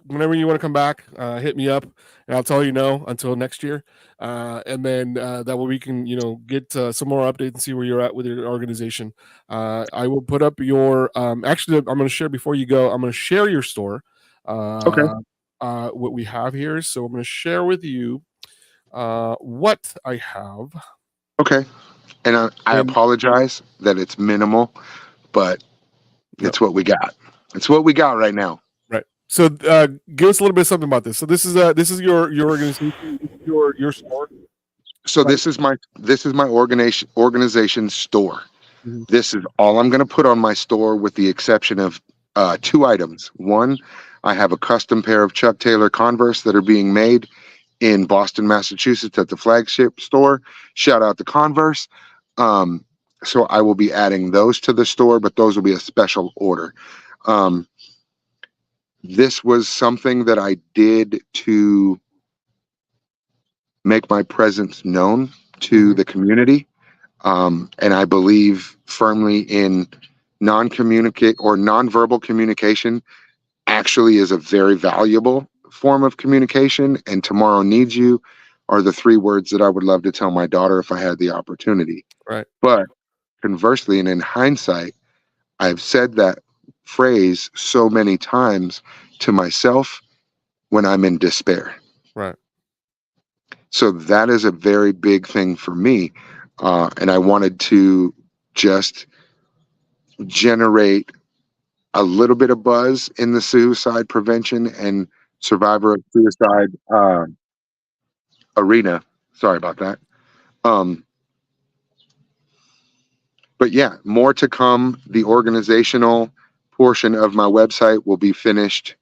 Whenever you want to come back, hit me up and I'll tell you no until next year. And then that way we can, get some more updates and see where you're at with your organization. I will put up your actually I'm going to share before you go. I'm going to share your store. Okay. What we have here. So I'm going to share with you what I have. Okay. And I apologize that it's minimal, but it's what we got. It's what we got right now. Right. So give us a little bit of something about this. So this is your organization, your store. So this is my organization store. Mm-hmm. This is all I'm going to put on my store with the exception of 2 items. One, I have a custom pair of Chuck Taylor Converse that are being made in Boston, Massachusetts at the flagship store. Shout out to Converse. So I will be adding those to the store, but those will be a special order. This was something that I did to make my presence known to the community. And I believe firmly in nonverbal communication actually is a very valuable form of communication, and tomorrow needs you are the 3 words that I would love to tell my daughter if I had the opportunity. Right. But conversely, and in hindsight, I've said that phrase so many times to myself when I'm in despair. Right. So that is a very big thing for me. And I wanted to just generate a little bit of buzz in the suicide prevention and survivor of suicide arena. Sorry about that. But yeah, more to come. The organizational portion of my website will be finished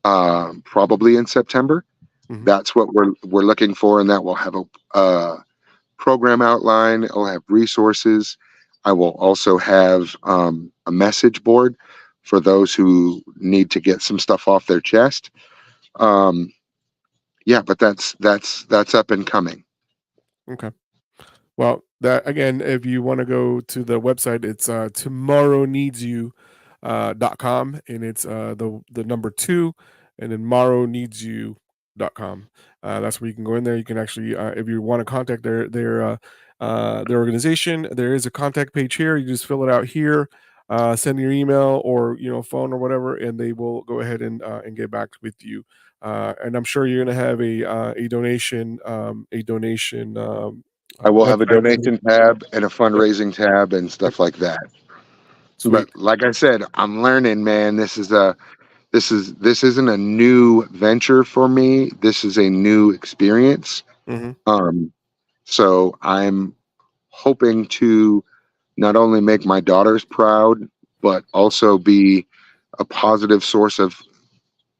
probably in September. That's what we're looking for, and that will have a program outline. It'll have resources. I will also have a message board for those who need to get some stuff off their chest. Yeah, but that's up and coming. Okay. Well, that again, if you want to go to the website, it's tomorrowneedsyou.com, and it's the number 2 and then morrowneedsyou.com. That's where you can go in there. You can actually if you want to contact their organization, there is a contact page here. You just fill it out here, send your email or phone or whatever, and they will go ahead and get back with you. And I'm sure you're going to have a donation I will have a donation tab and a fundraising tab and stuff like that. Sweet. But like I said, I'm learning, man. This isn't a new venture for me. This is a new experience. So I'm hoping to not only make my daughters proud, but also be a positive source of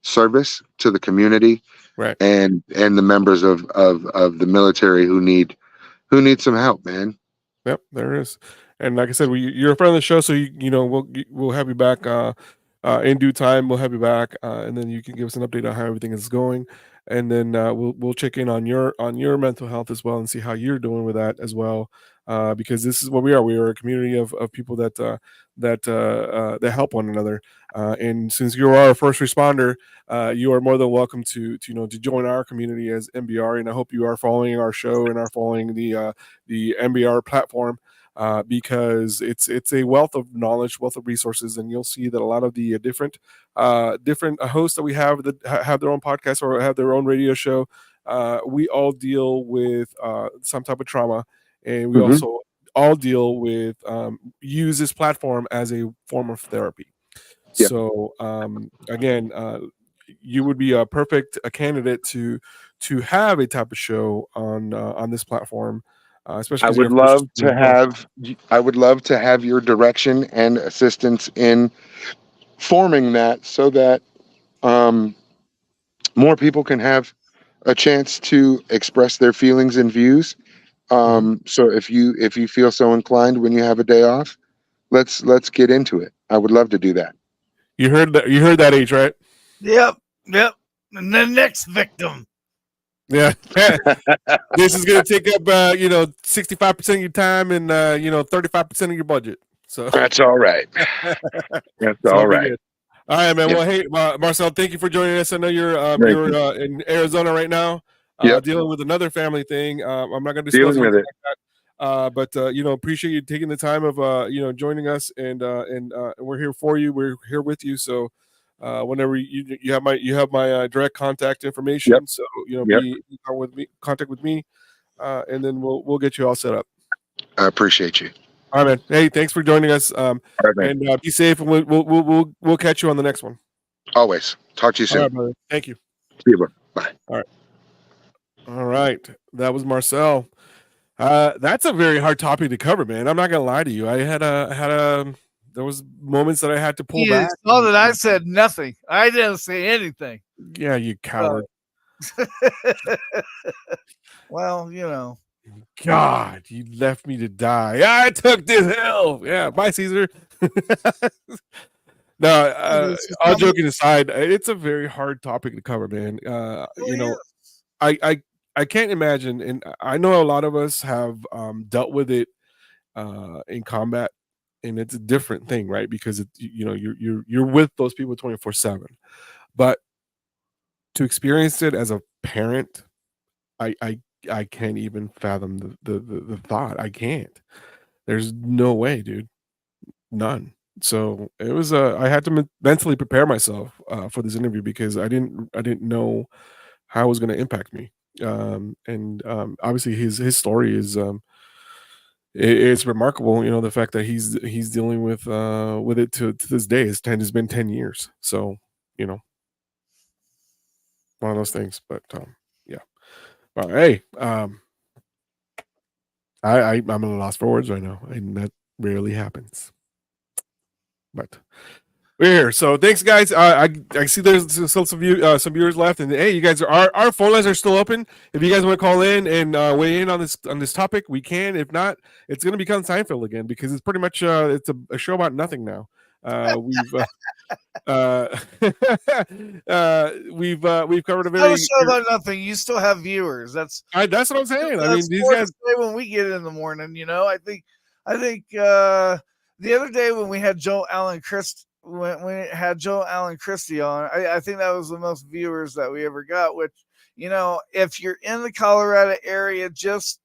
service to the community, right? And the members of the military who need some help, man. Yep, there is. And like I said, you're a friend of the show, so we'll have you back in due time. We'll have you back, and then you can give us an update on how everything is going, and then we'll check in on your mental health as well and see how you're doing with that as well. Because this is what we are. We are a community of people that help one another. And since you are a first responder, you are more than welcome to join our community as MBR. And I hope you are following our show and are following the MBR platform, because it's a wealth of knowledge, wealth of resources, and you'll see that a lot of the different hosts that we have that have their own podcast or have their own radio show, we all deal with some type of trauma. And we also all deal with use this platform as a form of therapy. Yep. So again, you would be a perfect candidate to have a type of show on this platform. Especially, I would love to have your direction and assistance in forming that, so that more people can have a chance to express their feelings and views. So if you feel so inclined when you have a day off, let's get into it. I would love to do that. You heard that, H, right? Yep. And the next victim. Yeah. This is going to take up 65% of your time and 35% of your budget. So that's all right. That's all right. Good. All right, man. Yep. Well, hey, Marcel, thank you for joining us. I know you're in Arizona right now. Dealing with another family thing. I'm not going to discuss with it, but appreciate you taking the time of joining us, and we're here for you. We're here with you. So whenever you have my direct contact information. Yep. So be contact with me, and then we'll get you all set up. I appreciate you. All right, man. Hey, thanks for joining us. And be safe, and we'll catch you on the next one. Always. Talk to you soon. All right, brother. Thank you. See you, bro. Bye. All right, that was Marcel. That's a very hard topic to cover, man. I'm not gonna lie to you. There was moments that I had to pull back. Saw that I said nothing. I didn't say anything. Yeah, you coward. Well, God, you left me to die. I took this hill. Yeah, bye, Caesar. No, all joking aside, it's a very hard topic to cover, man. I can't imagine, and I know a lot of us have dealt with it in combat, and it's a different thing, right? Because you're with those people 24/7. But to experience it as a parent, I can't even fathom the thought. I can't. There's no way, dude. None. So it was I had to mentally prepare myself for this interview, because I didn't know how it was going to impact me. And obviously his story is it's remarkable. The fact that he's dealing with it to this day. It's been 10 years. So one of those things. But yeah. Well, hey, I'm at a loss for words right now, and that rarely happens. But We're here. So thanks, guys. I see there's still some viewers left, and hey, you guys our phone lines are still open. If you guys want to call in and weigh in on this topic, we can. If not, it's going to become Seinfeld again because it's pretty much it's a show about nothing now. We've covered a very show about nothing. You still have viewers. That's what I'm saying. I mean, these guys when we get in the morning, I think the other day when we had Joe Allen Christie on, I think that was the most viewers that we ever got, which, if you're in the Colorado area, just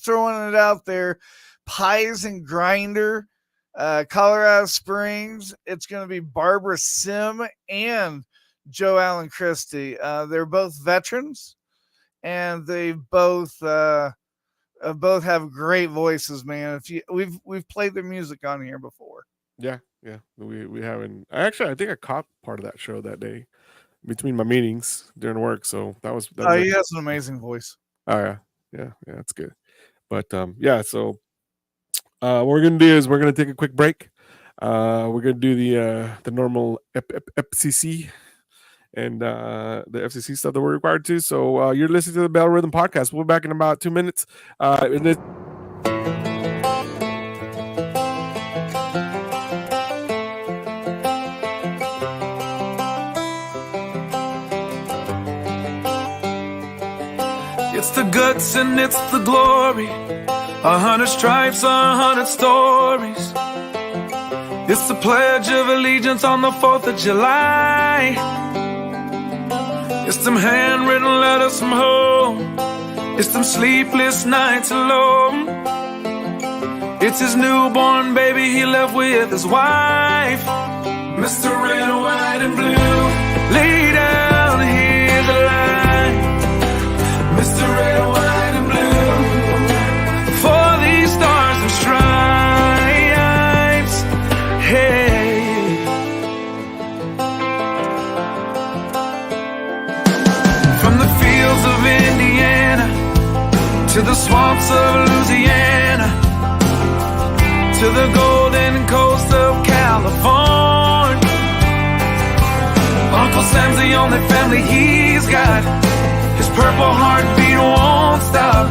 throwing it out there, Pies and Grinder, Colorado Springs, it's going to be Barbara Sim and Joe Allen Christie. They're both veterans, and they both have great voices, man. We've played their music on here before. Yeah, we haven't. I think I caught part of that show that day between my meetings during work. So that was he has an amazing voice. Oh yeah, that's good. But so what we're gonna do is we're gonna take a quick break. We're gonna do the normal FCC and the FCC stuff that we're required to. So you're listening to the Bell Rhythm Podcast. We'll be back in about 2 minutes. It's the guts and it's the glory. 100 stripes, 100 stories. It's the Pledge of Allegiance on the 4th of July. It's them handwritten letters from home. It's them sleepless nights alone. It's his newborn baby he left with his wife. Mr. Red, White, and Blue, lay down, hear the line. Mr. Red, White, and Blue, for these stars and stripes. Hey. From the fields of Indiana to the swamps of Louisiana to the golden coast of California, Uncle Sam's the only family he's got. His purple heartbeat won't stop.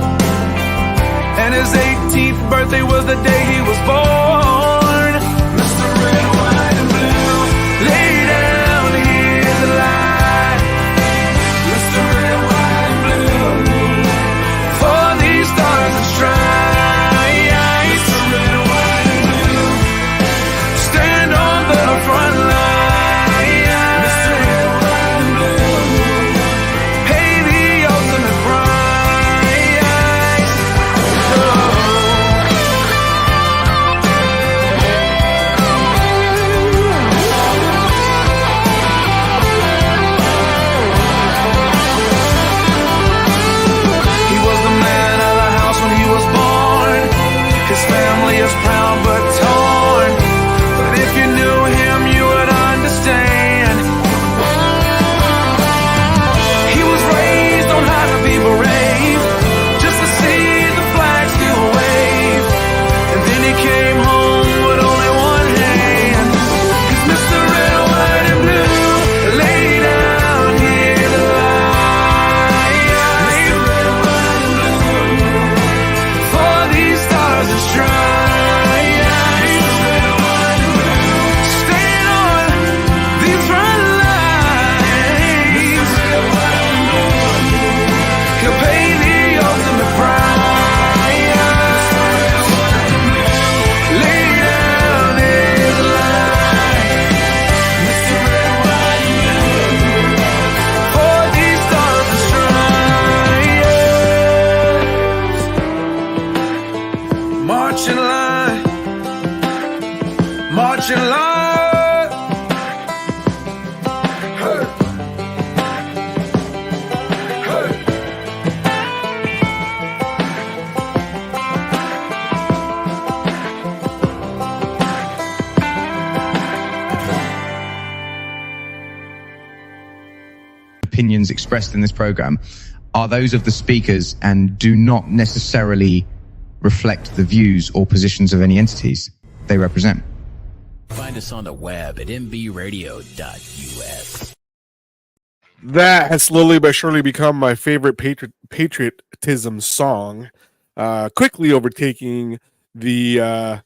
And his 18th birthday was the day he was born. Mr. Red, White, and Blue, lay down, hear the light. Mr. Red, White, and Blue, for these stars and stripes. Mr. Red, White, and Blue, stand on the front line. Mr. Red, White, and Blue, pay the ultimate price. He was the man of the house when he was born. His family is proud but torn. But if you knew him, you would understand. He was raised on how to be brave, just to see the flag still wave. And then he came home with only one hand. He's Mr. Red, White, and Blue, lay down, hear the light. Mr. Red, White, and Blue, for these stars and stripes. Mr. Red, White, and Blue, stand on these front lines. Mr. Red, White, and Blue, he'll pay the ultimate price. Mr. Red, White, and Blue, lay down his life. Mr. Red, White, and Blue, for these stars and stripes. March in line, march in line. Hey. Hey. Opinions expressed in this program are those of the speakers and do not necessarily reflect the views or positions of any entities they represent. Find us on the web at mbradio.us. That has slowly but surely become my favorite patriotism song, quickly overtaking the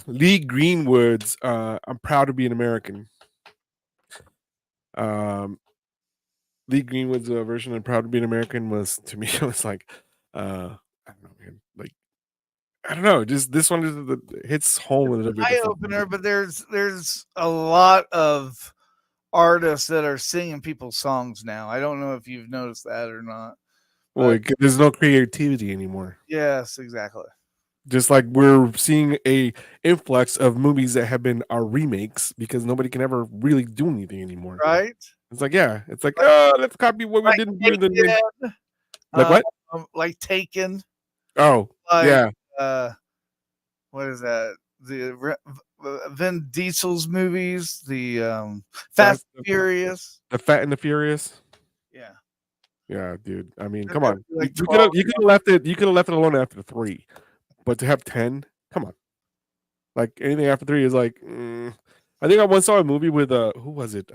Lee Greenwood's "I'm Proud to Be an American." Lee Greenwood's version of "Proud to Be an American" was, to me, it was like, I don't know, man, like, I don't know, just this one hits home a little bit. Eye opener, but there's a lot of artists that are singing people's songs now. I don't know if you've noticed that or not. Well, there's no creativity anymore. Yes, exactly. Just like we're seeing a influx of movies that have been our remakes because nobody can ever really do anything anymore. Right? It's like, yeah, it's like, oh, let's copy what we didn't do. Like what? Like Taken. Oh, yeah. What is that? The Vin Diesel's movies, the Fast and Furious, the Fat and the Furious. Yeah, yeah, dude. I mean, come on. Like you could have left it. You could have left it alone after 3, but to have 10, come on. Like anything after 3 is like. I think I once saw a movie with who was it?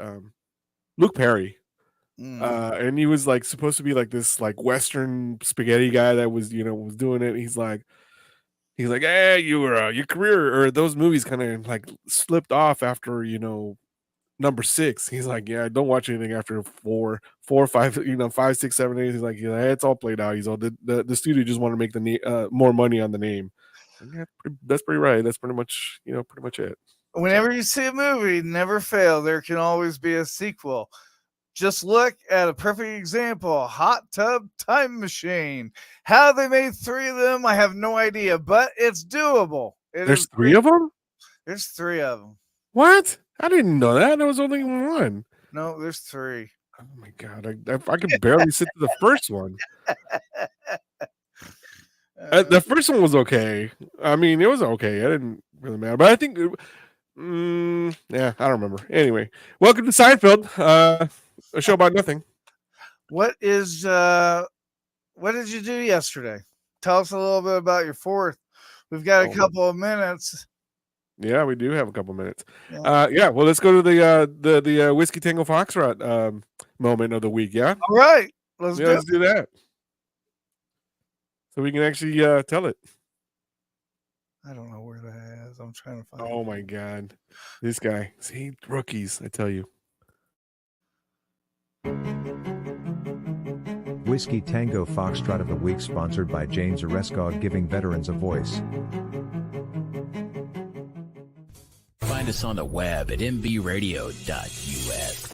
Luke Perry. And he was like supposed to be like this like Western spaghetti guy that was was doing it. He's like, hey, your career or those movies kind of like slipped off after number 6. He's like, yeah, don't watch anything after 4, 5, 5, 6, 7, 8. He's like, yeah, it's all played out. He's all the studio just want to make the more money on the name. And yeah, that's pretty right. That's pretty much it. Whenever you see a movie, never fail. There can always be a sequel. Just look at a perfect example, Hot Tub Time Machine. How they made 3 of them, I have no idea, but it's doable. There's 3 of them? There's 3 of them. What? I didn't know that. There was only 1. No, there's 3. Oh my God. I could barely sit to the first one. The first one was okay. I mean, it was okay. I didn't really matter, but I think, yeah, I don't remember. Anyway, welcome to Seinfeld, a show about nothing. What did you do yesterday? Tell us a little bit about your 4th. We've got a couple of minutes. Yeah, we do have a couple minutes. Yeah. Well, let's go to the Whiskey Tango Foxtrot moment of the week. Yeah. All right. Let's do that. So we can actually tell it. I don't know where that is. I'm trying to find it. Oh my God. This guy. See, rookies, I tell you. Whiskey Tango Foxtrot of the Week, sponsored by James Areskog, giving veterans a voice. Find us on the web at mbradio.us.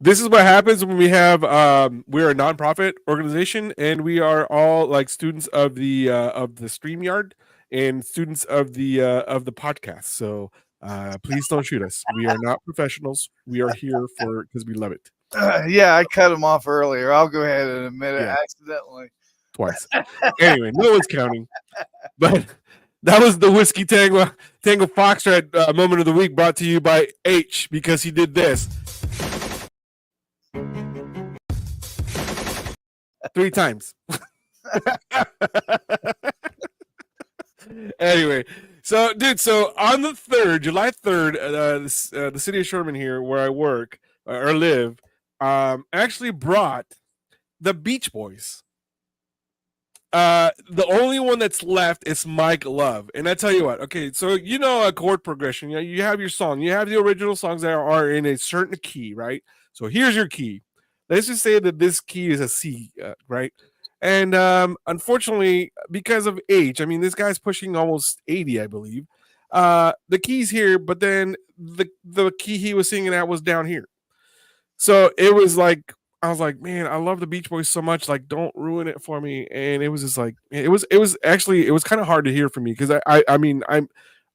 This is what happens when we have we're a nonprofit organization and we are all like students of the StreamYard and students of the podcast. So please don't shoot us. We are not professionals. We are here because we love it. Yeah, I cut him off earlier. I'll go ahead and admit it accidentally. Twice. Anyway, no one's counting. But that was the Whiskey Tango Foxtrot moment of the week, brought to you by H, because he did this 3 times. Anyway, so dude, so on the 3rd, July 3rd, the city of Sherman here, where I work or live, actually brought the Beach Boys. The only one that's left is Mike Love, and I tell you what. Okay, so a chord progression. You have your song. You have the original songs that are in a certain key, right? So here's your key. Let's just say that this key is a C, right? And unfortunately, because of age, I mean, this guy's pushing almost 80, I believe. The key's here, but then the key he was singing at was down here. So it was like, I was like, man, I love the Beach Boys so much. Like, don't ruin it for me. And it was just like, it was kind of hard to hear for me because I mean, I'm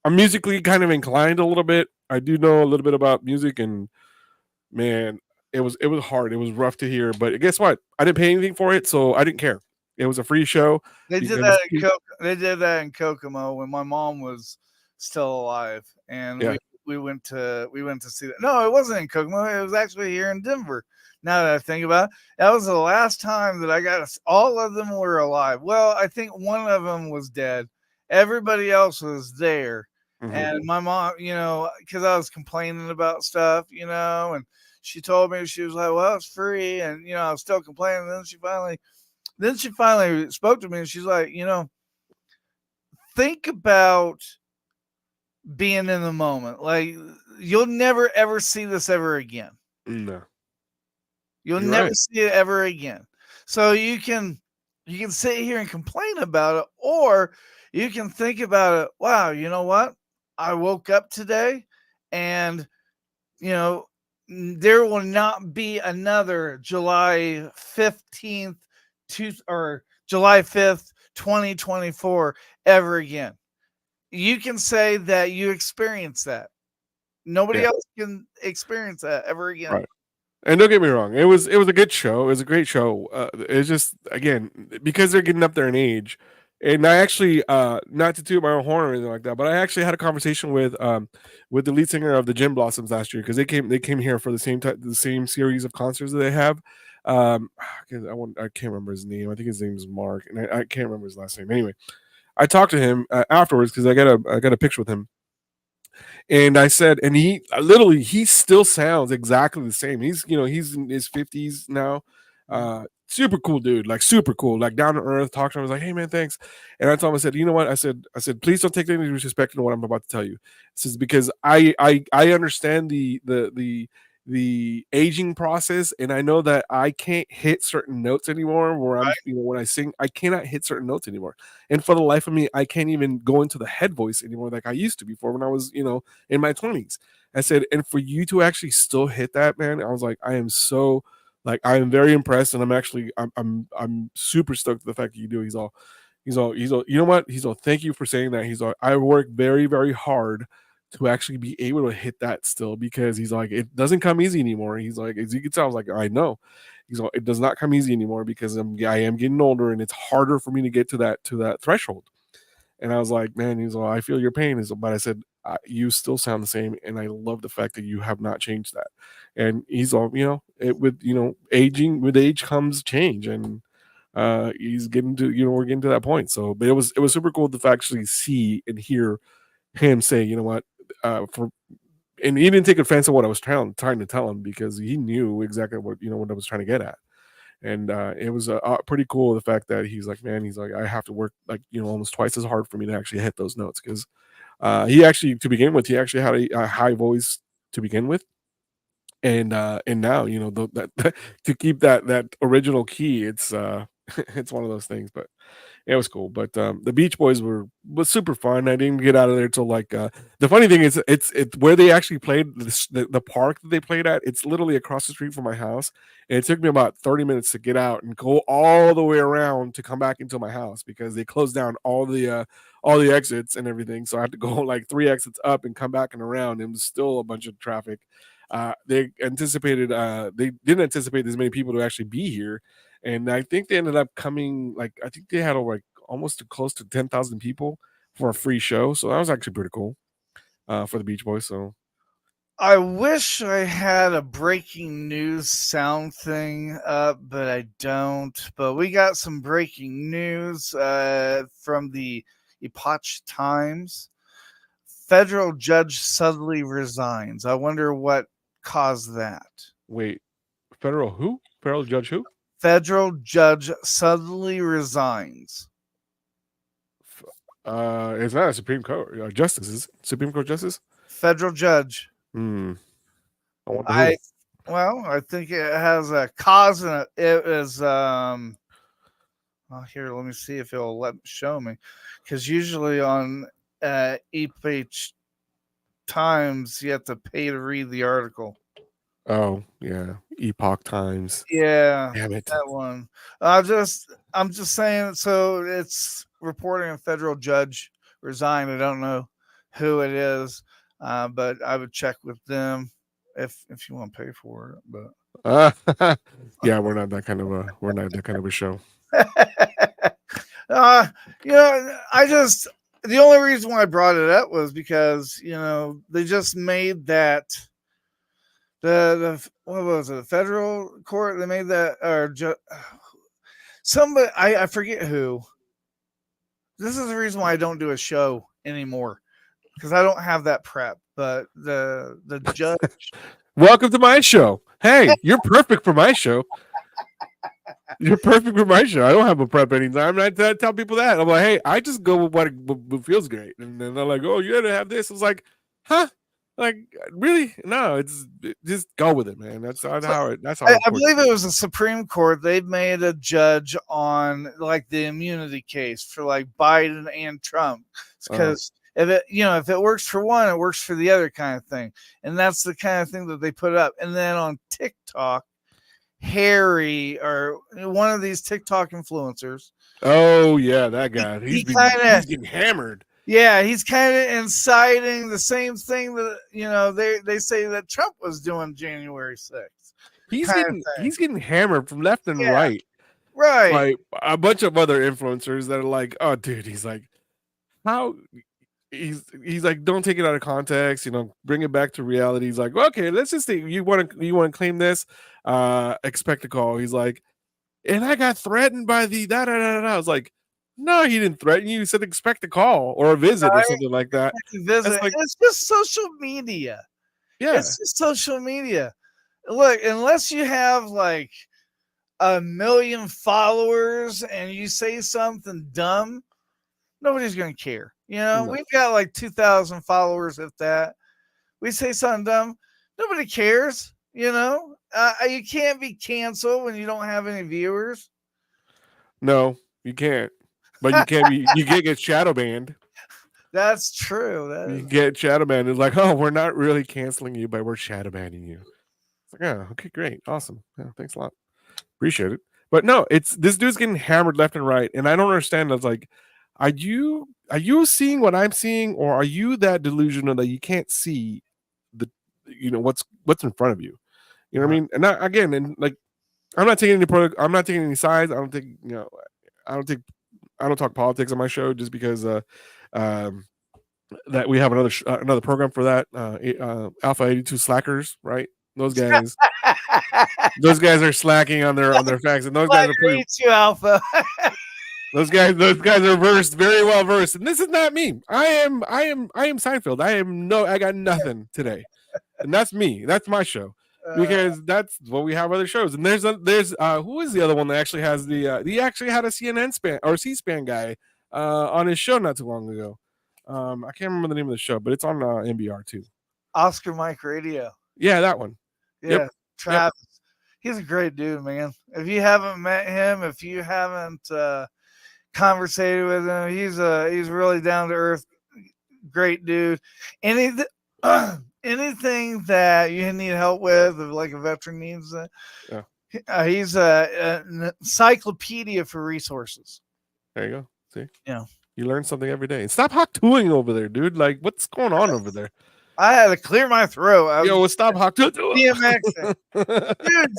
musically kind of inclined a little bit. I do know a little bit about music, and man, it was hard. It was rough to hear. But guess what? I didn't pay anything for it, so I didn't care. It was a free show. They did that in Kokomo when my mom was still alive, and we went to see that. No, it wasn't in Kokomo. It was actually here in Denver. Now that I think about it, that was the last time that I got all of them were alive. Well, I think one of them was dead. Everybody else was there. And my mom, because I was complaining about stuff, and she told me, she was like, well, it's free. And, I was still complaining. And then she finally spoke to me, and she's like, think about being in the moment. Like, you'll never, ever see this ever again. No. You'll never see it ever again. So you can sit here and complain about it, or you can think about it. Wow, you know what? I woke up today, and there will not be another July 15th or July 5th, 2024 ever again. You can say that you experienced that. Nobody else can experience that ever again. Right. And don't get me wrong, it was a good show. It was a great show. It's just, again, because they're getting up there in age. And I actually, not to toot my own horn or anything like that, but I actually had a conversation with the lead singer of the Gin Blossoms last year, because they came here for the same series of concerts that they have. I can't remember his name. I think his name is Mark, and I can't remember his last name. Anyway, I talked to him afterwards, because I got a picture with him. And I said, and he still sounds exactly the same. He's in his 50s now. Super cool dude, like super cool, like down to earth. Talked to him, I was like, hey man, thanks. And I told him, I said, you know what? I said, please don't take any disrespect into what I'm about to tell you. This is because I understand the aging process, and I know that I can't hit certain notes anymore. Where I'm, when I sing, I cannot hit certain notes anymore. And for the life of me, I can't even go into the head voice anymore like I used to before when I was, in my 20s. I said, and for you to actually still hit that, man, I was like, I am so, like, I am very impressed, and I'm super stoked at the fact that you do. He's all, you know what? He's all, thank you for saying that. He's all, I work very, very hard to actually be able to hit that still, because he's like, it doesn't come easy anymore. He's like, as you can tell, I was like, I know. He's like, it does not come easy anymore, because I am getting older, and it's harder for me to get to that threshold. And I was like, man, he's like, I feel your pain. But I said, you still sound the same, and I love the fact that you have not changed that. And he's all, aging, with age comes change, and he's getting to, we're getting to that point. So, but it was super cool to actually see and hear him say, you know what, and he didn't take offense to what I was trying to tell him, because he knew exactly what I was trying to get at. And it was pretty cool, the fact that he's like, man, he's like, I have to work like almost twice as hard for me to actually hit those notes, because he actually, to begin with, he actually had a high voice to begin with, and now that to keep that original key, it's it's one of those things. But it was cool. But the Beach Boys was super fun. I didn't get out of there till like the funny thing is, it's where they actually played, the park that they played at. It's literally across the street from my house, and it took me about 30 minutes to get out and go all the way around to come back into my house, because they closed down all the exits and everything. So I had to go like 3 exits up and come back and around. It was still a bunch of traffic. They didn't anticipate as many people to actually be here. And I think they ended up coming, like, I think they had like almost close to 10,000 people for a free show. So that was actually pretty cool for the Beach Boys. So I wish I had a breaking news sound thing up, but I don't. But we got some breaking news from the Epoch Times. Federal judge suddenly resigns. I wonder what caused that. Wait, federal who? Federal judge who? Federal judge suddenly resigns. It's not a Supreme Court justice, is it? Supreme Court justice? Federal judge. I think it has a cause, and it is here, let me see if it'll show me, because usually on Epoch Times you have to pay to read the article. Oh yeah, Epoch Times. Yeah, damn it, that one. I'm just saying. So it's reporting a federal judge resigned. I don't know who it is, but I would check with them if you want to pay for it. But yeah, we're not that kind of a show. The only reason why I brought it up was because they just made that. What was it? The federal court? They made that, or somebody, I forget who. This is the reason why I don't do a show anymore. because I don't have that prep. But the judge. Welcome to my show. Hey, you're perfect for my show. You're perfect for my show. I don't have a prep anytime. I tell people that. I'm like, hey, I just go with what feels great. And then they're like, oh, you gotta have this. I was like, huh? Like, really? No, just go with it, man. That's how I believe it was the Supreme Court. They made a judge on like the immunity case for like Biden and Trump, because if it works for one, it works for the other kind of thing. And that's the kind of thing that they put up. And then on TikTok, Harry, or one of these TikTok influencers. Oh yeah, that guy. He's getting hammered. Yeah, he's kind of inciting the same thing that they say that Trump was doing January 6th. He's getting hammered from left and right. Right. Like a bunch of other influencers that are like, oh dude, he's like, how he's like, don't take it out of context, bring it back to reality. He's like, okay, let's just say you want to claim this, expect a call. He's like, and I got threatened by the da da da da. I was like, no, he didn't threaten you. He said expect a call or a visit or something like that. It's just social media. Yeah, it's just social media. Look, unless you have like 1 million followers and you say something dumb, nobody's gonna care. We've got like 2,000 followers, if that. We say something dumb, nobody cares. You can't be canceled when you don't have any viewers. No, you can't. But you can't be. You can't get shadow banned. That's true. You get shadow banned. It's like, oh, we're not really canceling you, but we're shadow banning you. It's like, oh, okay, great, awesome. Yeah, thanks a lot. Appreciate it. But no, it's this dude's getting hammered left and right, and I don't understand. I was like, are you seeing what I'm seeing, or are you that delusional that you can't see what's in front of you? You know what I mean? And again, I'm not taking any sides. I don't talk politics on my show just because that we have another program for that. Alpha 82 slackers, right? Those guys, those guys are slacking on their facts, and those guys are pretty. You, Alpha. Those guys are very well versed, and this is not me. I am Seinfeld. I got nothing today, and that's me. That's my show. Because that's what we have other shows, and there's who is the other one that actually has he actually had a C-SPAN guy on his show not too long ago. I can't remember the name of the show, but it's on NBR too. Oscar Mike Radio. Yeah, that one. Yeah, yep. Travis. Yep. He's a great dude, man. If you haven't met him, if you haven't conversated with him, he's really down to earth, great dude. Anything that you need help with, like a veteran needs, he's an encyclopedia for resources. There you go. See, yeah, you learn something every day. Stop hawk tooing over there, dude. Like, what's going on over there? I had to clear my throat. Stop hawk tooing. DMX, dude.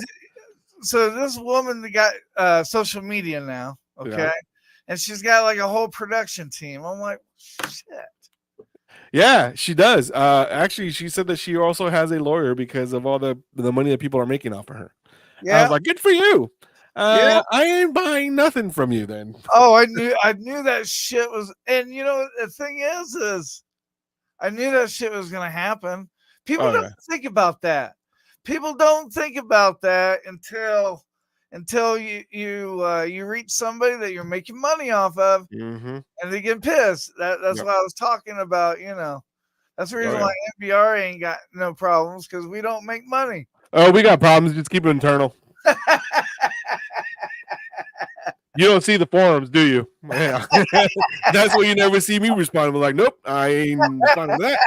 So this woman that got social media now, okay, and she's got like a whole production team. I'm like, shit. Yeah, she does. Actually, she said that she also has a lawyer because of all the money that people are making off of her. Yeah. I was like, good for you. I ain't buying nothing from you then. Oh, I knew that shit was, and the thing is I knew that shit was gonna happen. People don't think about that. People don't think about that until you reach somebody that you're making money off of, and they get pissed. That's what I was talking about. That's the reason why NPR ain't got no problems, because we don't make money. Oh, we got problems. Just keep it internal. You don't see the forums, do you? Yeah. That's why you never see me respond. I'm like, nope, I ain't responding to that.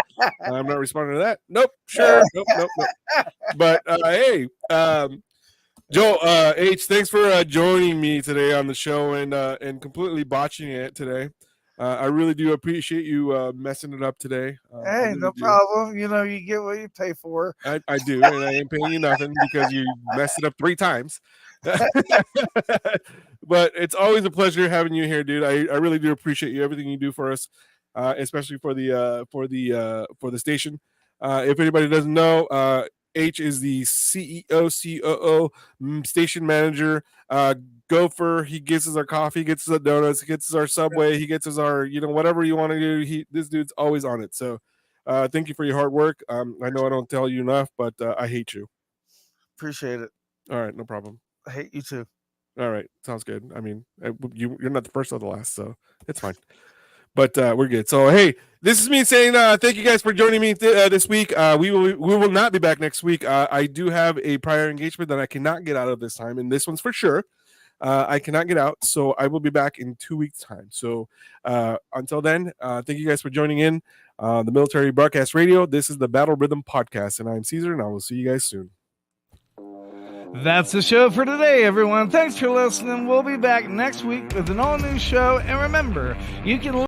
I'm not responding to that. Nope, sure. Nope. But hey, Joe H, thanks for joining me today on the show and completely botching it today. I really do appreciate you messing it up today. Hey, really no problem. You get what you pay for. I do, and I ain't paying you nothing because you messed it up 3 times. But it's always a pleasure having you here, dude. I really do appreciate you, everything you do for us, especially for the station. If anybody doesn't know, H is the CEO, COO, station manager. Gopher. He gets us our coffee, he gets us our donuts, he gets us our Subway, he gets us our, whatever you want to do. This dude's always on it. So thank you for your hard work. I know I don't tell you enough, but I hate you. Appreciate it. All right, no problem. I hate you too. All right, sounds good. I mean, you're not the first or the last, so it's fine. But we're good. So hey, this is me saying thank you guys for joining me this week. We will not be back next week. I do have a prior engagement that I cannot get out of this time, and this one's for sure. I cannot get out, so I will be back in 2 weeks' time. So until then, thank you guys for joining in the Military Broadcast Radio. This is the Battle Rhythm Podcast, and I'm Caesar, and I will see you guys soon. That's the show for today, everyone. Thanks for listening. We'll be back next week with an all-new show. And remember, you can